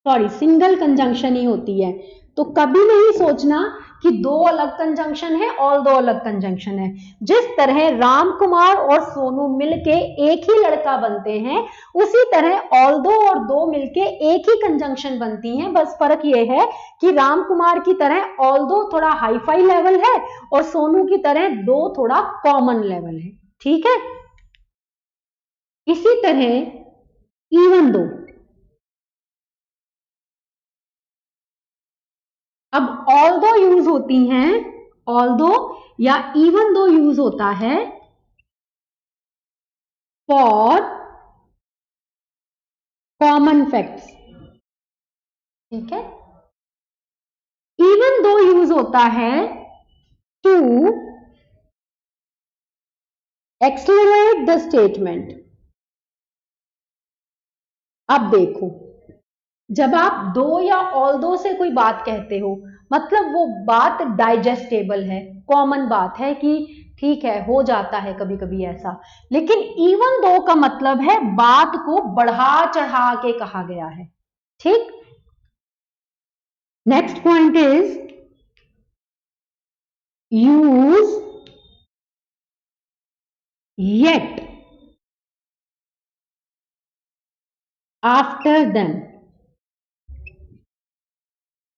सिंगल कंजंक्शन ही होती है। तो कभी नहीं सोचना कि 2 अलग कंजंक्शन है और 2 अलग कंजंक्शन है। जिस तरह राम कुमार और सोनू मिलके एक ही लड़का बनते हैं, उसी तरह ऑल्दो और 2 मिलके एक ही कंजंक्शन बनती हैं। बस फर्क ये है कि राम कुमार की तरह ऑल्दो थोड़ा हाई फाई लेवल है और सोनू की तरह 2 थोड़ा कॉमन लेवल है। ठीक है, इसी तरह इवन दो, अब ऑल्दो यूज होती हैं, ऑल्दो या इवन दो यूज होता है फॉर कॉमन फैक्ट्स। ठीक है, इवन दो यूज होता है टू एक्सलरेट द स्टेटमेंट। अब देखो, जब आप दो या ऑल्दो से कोई बात कहते हो, मतलब वो बात डाइजेस्टेबल है, कॉमन बात है कि ठीक है, हो जाता है कभी कभी ऐसा। लेकिन इवन दो का मतलब है बात को बढ़ा चढ़ा के कहा गया है। ठीक, next point is use yet after them।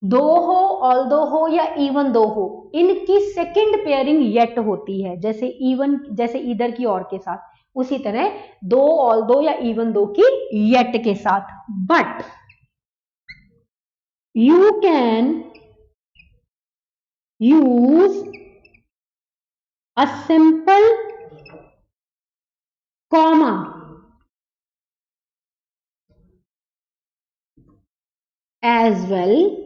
दो हो, ऑल्दो हो या इवन दो हो, इनकी सेकंड पेयरिंग येट होती है, जैसे इवन, जैसे इधर की और के साथ, उसी तरह दो, ऑल्दो या इवन दो की येट के साथ। But you can use a simple comma as well.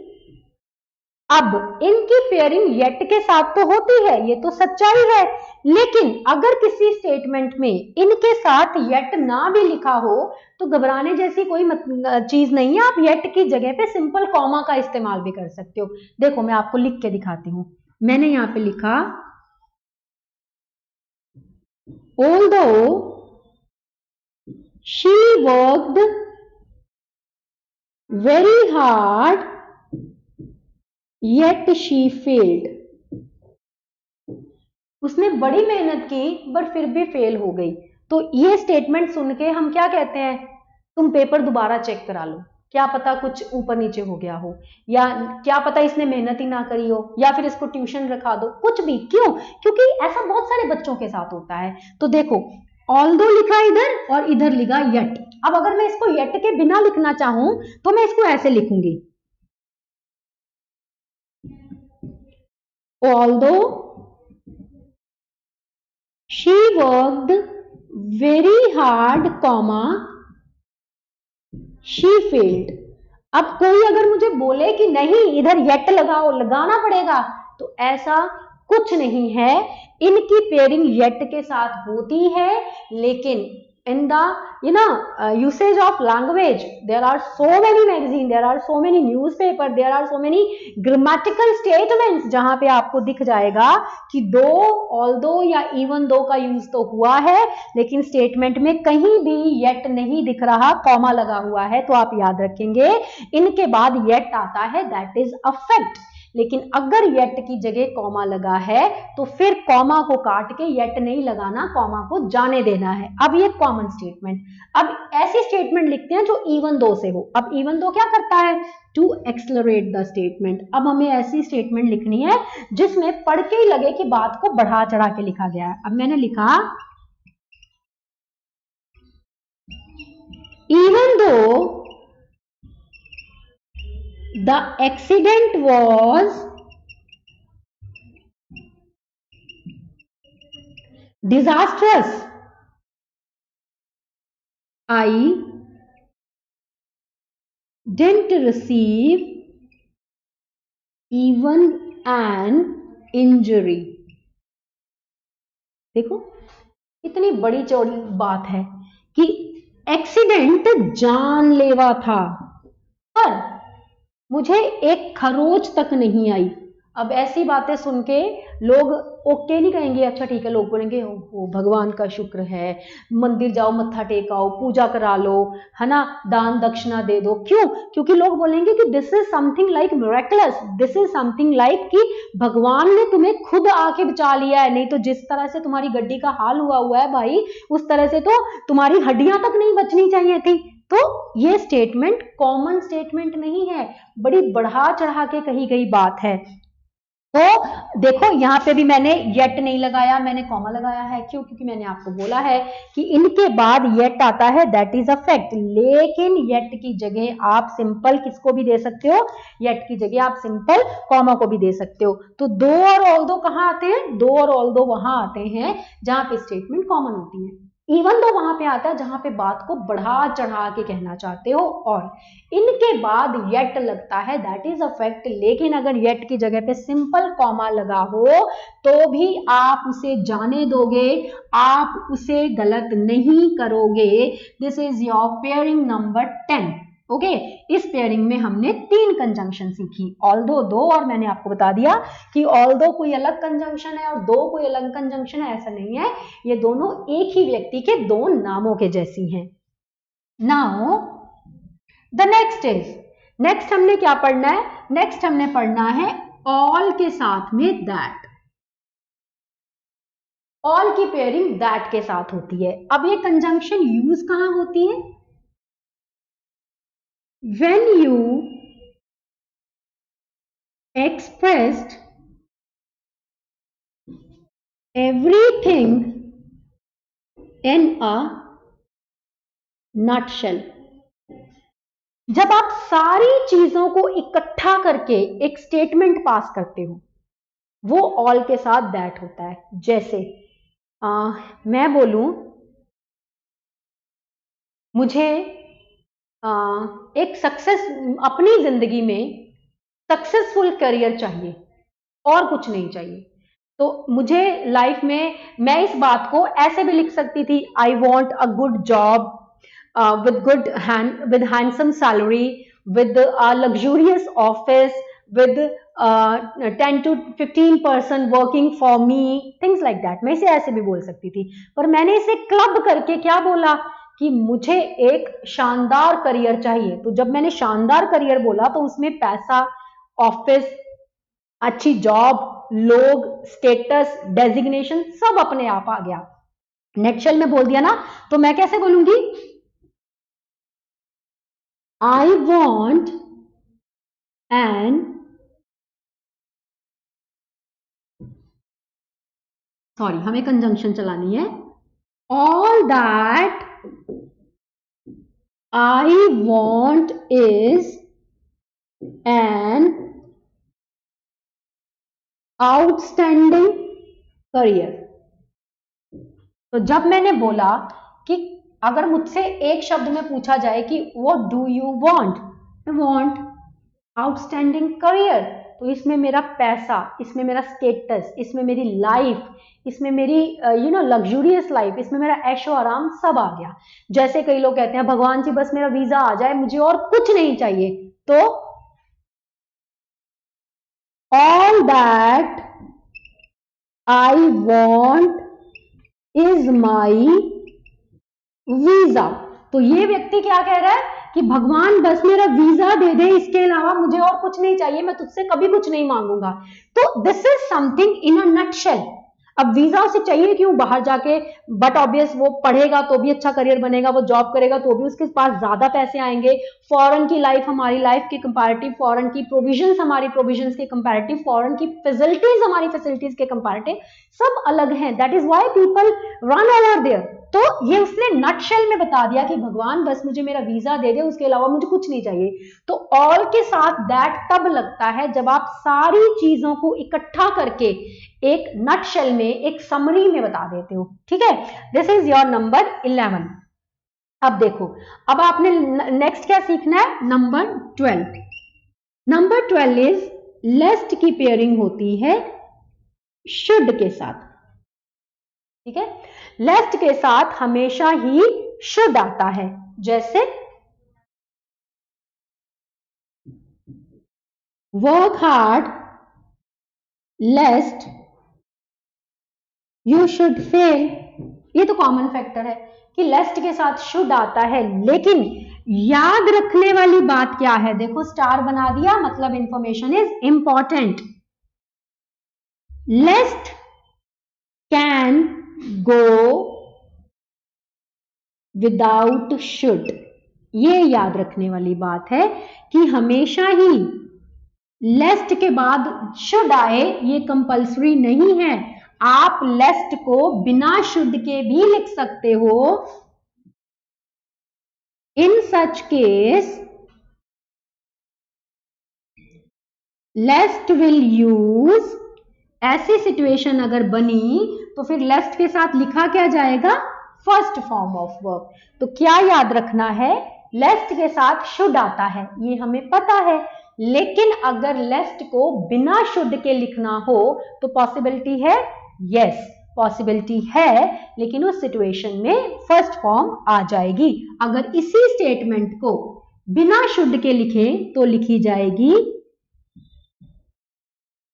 अब इनकी पेयरिंग येट के साथ तो होती है, ये तो सच्चाई है, लेकिन अगर किसी स्टेटमेंट में इनके साथ येट ना भी लिखा हो तो घबराने जैसी कोई चीज नहीं है, आप येट की जगह पे सिंपल कॉमा का इस्तेमाल भी कर सकते हो। देखो मैं आपको लिख के दिखाती हूं, मैंने यहां पे लिखा although she worked very hard yet she failed। उसने बड़ी मेहनत की बट फिर भी फेल हो गई। तो ये स्टेटमेंट सुन के हम क्या कहते हैं, तुम पेपर दोबारा चेक करा लो, क्या पता कुछ ऊपर नीचे हो गया हो, या क्या पता इसने मेहनत ही ना करी हो, या फिर इसको ट्यूशन रखा दो, कुछ भी। क्यों? क्योंकि ऐसा बहुत सारे बच्चों के साथ होता है। तो देखो, ऑल्दो लिखा इधर और इधर लिखा येट। अब अगर मैं इसको येट के बिना लिखना चाहूं तो मैं इसको ऐसे लिखूंगी, although she worked very hard comma she failed। अब कोई अगर मुझे बोले कि नहीं इधर येट लगाओ, लगाना पड़ेगा, तो ऐसा कुछ नहीं है। इनकी पेयरिंग येट के साथ होती है, लेकिन in the usage of language there are so many magazine, there are so many newspaper, there are so many grammatical statements जहां पे आपको दिख जाएगा कि दो, ऑल्दो या इवन दो का यूज तो हुआ है, लेकिन स्टेटमेंट में कहीं भी येट नहीं दिख रहा, कॉमा लगा हुआ है। तो आप याद रखेंगे इनके बाद येट आता है, दैट इज अ फैक्ट। लेकिन अगर येट की जगह कॉमा लगा है तो फिर कॉमा को काट के येट नहीं लगाना, कॉमा को जाने देना है। अब ये कॉमन स्टेटमेंट। अब ऐसी स्टेटमेंट लिखते हैं जो इवन दो से हो। अब इवन दो क्या करता है, टू एक्सलरेट द स्टेटमेंट। अब हमें ऐसी स्टेटमेंट लिखनी है जिसमें पढ़ के ही लगे कि बात को बढ़ा चढ़ा के लिखा गया है। अब मैंने लिखा even though the accident was disastrous, I didn't receive even an injury। देखो इतनी बड़ी चौड़ी बात है कि एक्सीडेंट जानलेवा था पर मुझे एक खरोच तक नहीं आई। अब ऐसी बातें सुन के लोग ओके नहीं कहेंगे, अच्छा ठीक है, लोग बोलेंगे ओ भगवान का शुक्र है, मंदिर जाओ, मत्था टेकाओ, पूजा करा लो, है ना, दान दक्षिणा दे दो। क्यों? क्योंकि लोग बोलेंगे कि this is something like miracles, this is something like कि भगवान ने तुम्हें खुद आके बचा लिया है। नहीं तो जिस तरह से तुम्हारी गड्डी का हाल हुआ है भाई, उस तरह से तो तुम्हारी हड्डियां तक नहीं बचनी चाहिए थी। तो ये स्टेटमेंट कॉमन स्टेटमेंट नहीं है, बड़ी बढ़ा चढ़ा के कही गई बात है। तो देखो यहां पे भी मैंने येट नहीं लगाया, मैंने कॉमा लगाया है। क्यों? क्योंकि मैंने आपको बोला है कि इनके बाद येट आता है, दैट इज अ फैक्ट। लेकिन येट की जगह आप सिंपल किसको भी दे सकते हो, येट की जगह आप सिंपल कॉमा को भी दे सकते हो। तो दो और ऑल्दो कहां आते हैं, दो और ऑल्दो वहां आते हैं जहां पे स्टेटमेंट कॉमन होती है। इवन तो वहां पे आता है जहां पे बात को बढ़ा चढ़ा के कहना चाहते हो, और इनके बाद येट लगता है, दैट इज अ फैक्ट। लेकिन अगर येट की जगह पे सिंपल कॉमा लगा हो तो भी आप उसे जाने दोगे, आप उसे गलत नहीं करोगे। This is your pairing number 10। Okay, इस पेयरिंग में हमने 3 कंजंक्शन सीखी, ऑल्दो 2, और मैंने आपको बता दिया कि ऑल्दो कोई अलग कंजंक्शन है और दो कोई अलग कंजंक्शन है, ऐसा नहीं है, ये दोनों एक ही व्यक्ति के दो नामों के जैसी हैं। नाउ द नेक्स्ट हमने क्या पढ़ना है? नेक्स्ट हमने पढ़ना है ऑल के साथ में दैट। ऑल की पेयरिंग दैट के साथ होती है। अब ये कंजंक्शन यूज कहां होती है? when you expressed everything in a nutshell। जब आप सारी चीजों को इकट्ठा करके एक स्टेटमेंट पास करते हो, वो ऑल के साथ दैट होता है। जैसे मैं बोलूं मुझे एक सक्सेस, अपनी जिंदगी में सक्सेसफुल करियर चाहिए और कुछ नहीं चाहिए, तो मुझे लाइफ में, मैं इस बात को ऐसे भी लिख सकती थी, I want a good job with handsome salary, with a luxurious office, with 10 to 15% working for me, things like that। मैं इसे ऐसे भी बोल सकती थी, पर मैंने इसे क्लब करके क्या बोला कि मुझे एक शानदार करियर चाहिए। तो जब मैंने शानदार करियर बोला तो उसमें पैसा, ऑफिस, अच्छी जॉब, लोग, स्टेटस, डेजिग्नेशन सब अपने आप आ गया। नेटशेल में बोल दिया ना, तो मैं कैसे बोलूंगी? I want an हमें कंजंक्शन चलानी है, all that I want is an outstanding career। तो जब मैंने बोला कि अगर मुझसे एक शब्द में पूछा जाए कि what do you want, I want outstanding career, तो इसमें मेरा पैसा, इसमें मेरा स्टेटस, इसमें मेरी लाइफ, इसमें मेरी लग्जूरियस लाइफ, इसमें मेरा ऐशो आराम सब आ गया। जैसे कई लोग कहते हैं भगवान जी बस मेरा वीजा आ जाए, मुझे और कुछ नहीं चाहिए, तो all that I want is my visa. तो ये व्यक्ति क्या कह रहा है कि भगवान बस मेरा वीजा दे दे, इसके अलावा मुझे और कुछ नहीं चाहिए, मैं तुझसे कभी कुछ नहीं मांगूंगा। तो this is something in a nutshell. अब वीजा उसे चाहिए क्यों? बाहर जाके, बट ऑब्वियस वो पढ़ेगा तो भी अच्छा करियर बनेगा, वो जॉब करेगा तो भी उसके पास ज्यादा पैसे आएंगे, फॉरेन की लाइफ हमारी लाइफ के कंपैरेटिव, फॉरेन की प्रोविजंस हमारी प्रोविजंस के कंपैरेटिव, फॉरेन की फैसिलिटीज हमारी फैसिलिटीज के कंपैरेटिव सब अलग हैं। That is why people run over there. तो ये उसने नटशेल में बता दिया कि भगवान बस मुझे मेरा वीजा दे दे, उसके अलावा मुझे कुछ नहीं चाहिए। तो ऑल के साथ दैट तब लगता है जब आप सारी चीजों को इकट्ठा करके एक नटशेल में, एक समरी में बता देते हो। ठीक है, दिस इज योर नंबर 11। अब देखो, अब आपने नेक्स्ट क्या सीखना है? नंबर 12। नंबर 12 इज लेस्ट की पेयरिंग होती है शुड के साथ। ठीक है, लेस्ट के साथ हमेशा ही शुड आता है। जैसे work hard लेस्ट you should fail. ये तो कॉमन फैक्टर है कि लेस्ट के साथ शुड आता है, लेकिन याद रखने वाली बात क्या है? देखो स्टार बना दिया, मतलब information is important. Lest can go without should. ये याद रखने वाली बात है कि हमेशा ही लेस्ट के बाद शुड आए, ये कंपल्सरी नहीं है। आप लेस्ट को बिना शुड के भी लिख सकते हो। इन सच केस लेस्ट विल यूज, ऐसी सिचुएशन अगर बनी तो फिर लेस्ट के साथ लिखा क्या जाएगा? First form of verb. तो क्या याद रखना है, लेस्ट के साथ शुड आता है, ये हमें पता है, लेकिन अगर लेस्ट को बिना शुड के लिखना हो तो पॉसिबिलिटी है, यस पॉसिबिलिटी है, लेकिन उस सिचुएशन में फर्स्ट फॉर्म आ जाएगी। अगर इसी स्टेटमेंट को बिना शुड के लिखें तो लिखी जाएगी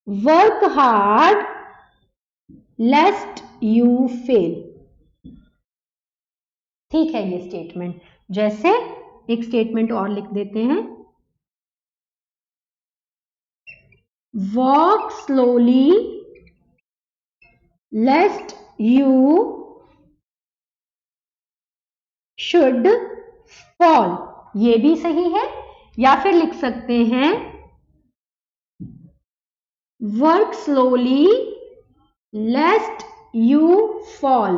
वर्क हार्ड लेस्ट यू फेल। ठीक है ये स्टेटमेंट। जैसे एक स्टेटमेंट और लिख देते हैं, walk slowly लेस्ट you should fall, ये भी सही है। या फिर लिख सकते हैं वर्क स्लोली लेस्ट यू फॉल,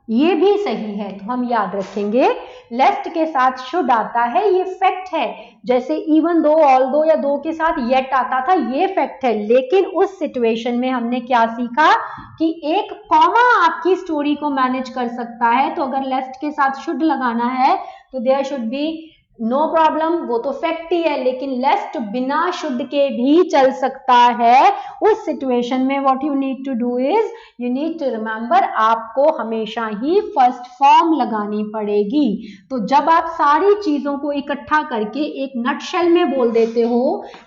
ये भी सही है। तो हम याद रखेंगे लेस्ट के साथ शुड आता है, ये फैक्ट है। जैसे इवन दो, ऑल दो या दो के साथ येट आता था, ये फैक्ट है। लेकिन उस सिचुएशन में हमने क्या सीखा कि एक कॉमा आपकी स्टोरी को मैनेज कर सकता है। तो अगर लेस्ट के साथ शुड लगाना है तो there should be no problem, वो तो फैक्ट ही है, लेकिन लेस्ट बिना शुड के भी चल सकता है। उस सिचुएशन में what you need to do is you need to remember, आपको हमेशा ही फर्स्ट फॉर्म लगानी पड़ेगी। तो जब आप सारी चीजों को इकट्ठा करके एक नटशेल में बोल देते हो,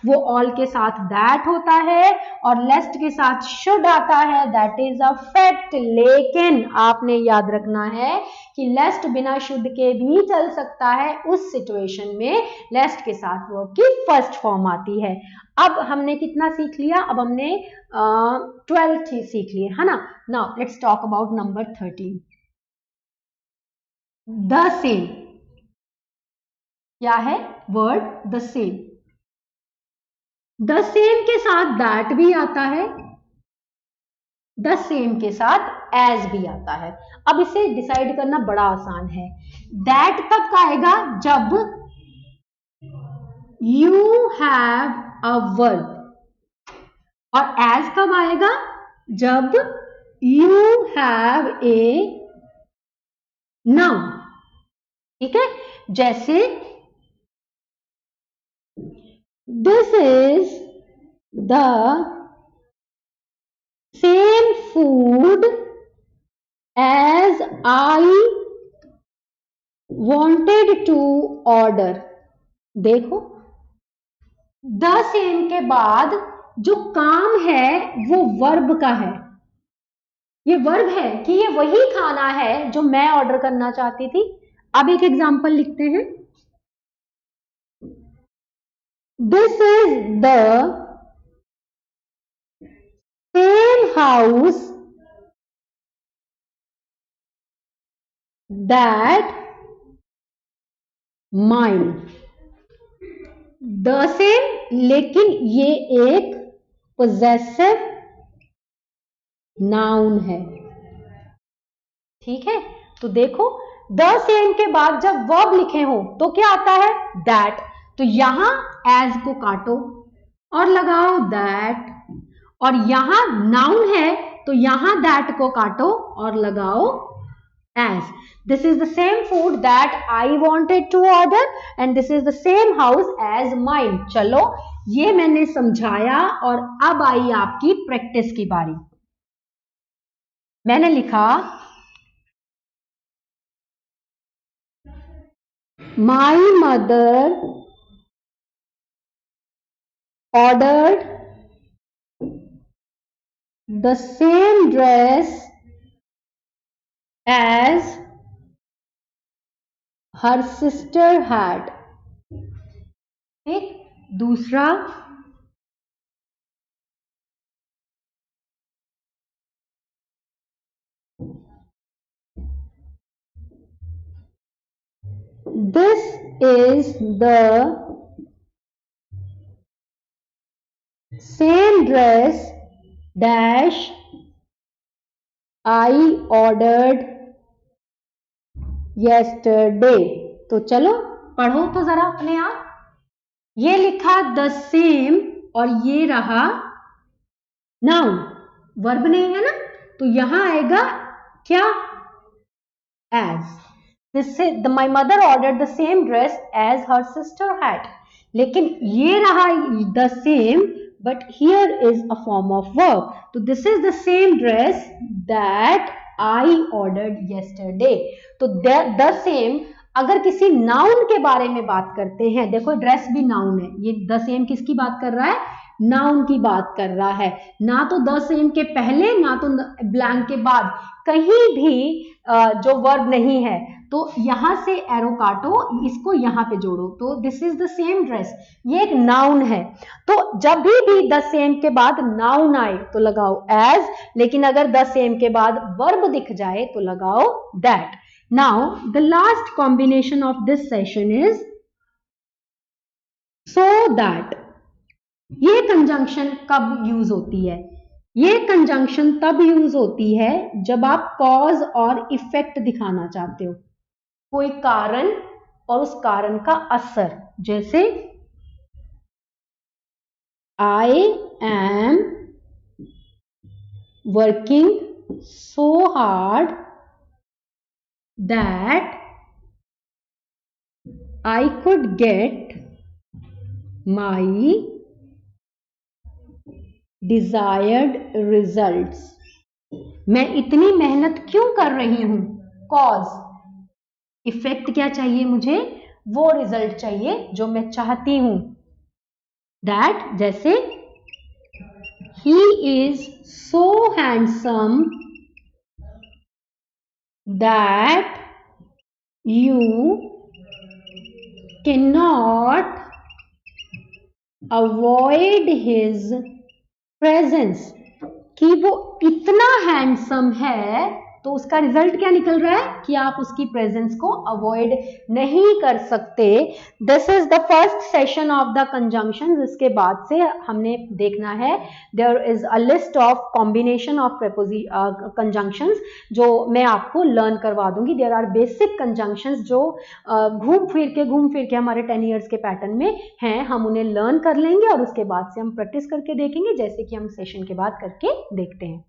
वो ऑल के साथ दैट होता है और लेस्ट के साथ शुड आता है, दैट इज अ फैक्ट। लेकिन आपने याद रखना है कि लेस्ट बिना शुड के भी चल सकता है। उस सिचुएशन में लेस्ट के साथ वर्ब की फर्स्ट फॉर्म आती है। अब हमने कितना सीख लिया, अब हमने 12 सीख लिए, है ना। Now let's talk about number 13, the same. क्या है word the same. The same के साथ दैट भी आता है, द सेम के साथ एज भी आता है। अब इसे डिसाइड करना बड़ा आसान है। दैट तब आएगा जब यू हैव अ वर्ब, और एज कब आएगा जब यू हैव ए नाउन। ठीक है, जैसे this is the same food as I wanted to order. देखो द सेम के बाद जो काम है वो वर्ब का है, ये वर्ब है कि ये वही खाना है जो मैं ऑर्डर करना चाहती थी। अब एक एग्जांपल लिखते हैं, this is the same house that mine. The same, लेकिन ये एक पोजेसिव नाउन है। ठीक है, तो देखो द सेम के बाद जब वर्ब लिखे हो तो क्या आता है दैट। तो यहां एज को काटो और लगाओ दैट, और यहां नाउन है तो यहां दैट को काटो और लगाओ as. This is the same food that I wanted to order and this is the same house as mine. चलो ये मैंने समझाया और अब आई आपकी प्रैक्टिस की बारी। मैंने लिखा My mother ordered the same dress as her sister had। ठीक, दूसरा this is the same dress dash I ordered yesterday। तो चलो पढ़ो तो जरा अपने आप। ये लिखा द सेम और ये रहा नाउन, वर्ब नहीं है ना, तो यहां आएगा क्या as. This is my mother ordered the same dress as her sister had. लेकिन ये रहा the same, but here is a form of verb. तो this is the same dress that I ordered yesterday. तो the same अगर किसी noun के बारे में बात करते हैं, देखो ड्रेस भी नाउन है, ये द सेम किसकी बात कर रहा है? नाउन की बात कर रहा है। ना तो द सेम के पहले ना तो ब्लैंक के बाद कहीं भी जो वर्ब नहीं है, तो यहां से एरो काटो, इसको यहां पे जोड़ो, तो this is the same dress, ये एक नाउन है। तो जब भी द सेम के बाद नाउन आए तो लगाओ एज, लेकिन अगर द सेम के बाद वर्ब दिख जाए तो लगाओ that. Now, the last combination of this session is so that. ये कंजंक्शन कब यूज होती है? ये कंजंक्शन तब यूज होती है जब आप कॉज और इफेक्ट दिखाना चाहते हो, कोई कारण और उस कारण का असर। जैसे I am working so hard that I could get my desired results. मैं इतनी मेहनत क्यों कर रही हूं? कॉज। इफेक्ट क्या चाहिए मुझे? वो रिजल्ट चाहिए जो मैं चाहती हूं। दैट, जैसे he is so handsome that you cannot avoid his presence. कि वो इतना हैंडसम है तो उसका रिजल्ट क्या निकल रहा है कि आप उसकी प्रेजेंस को अवॉइड नहीं कर सकते। This is the first session of the conjunction. इसके बाद से हमने देखना है, there is a list of combination of conjunctions जो मैं आपको लर्न करवा दूंगी। देयर आर बेसिक कंजंक्शंस जो घूम फिर के हमारे 10 ईयर्स के पैटर्न में हैं, हम उन्हें लर्न कर लेंगे और उसके बाद से हम प्रैक्टिस करके देखेंगे, जैसे कि हम सेशन के बाद करके देखते हैं।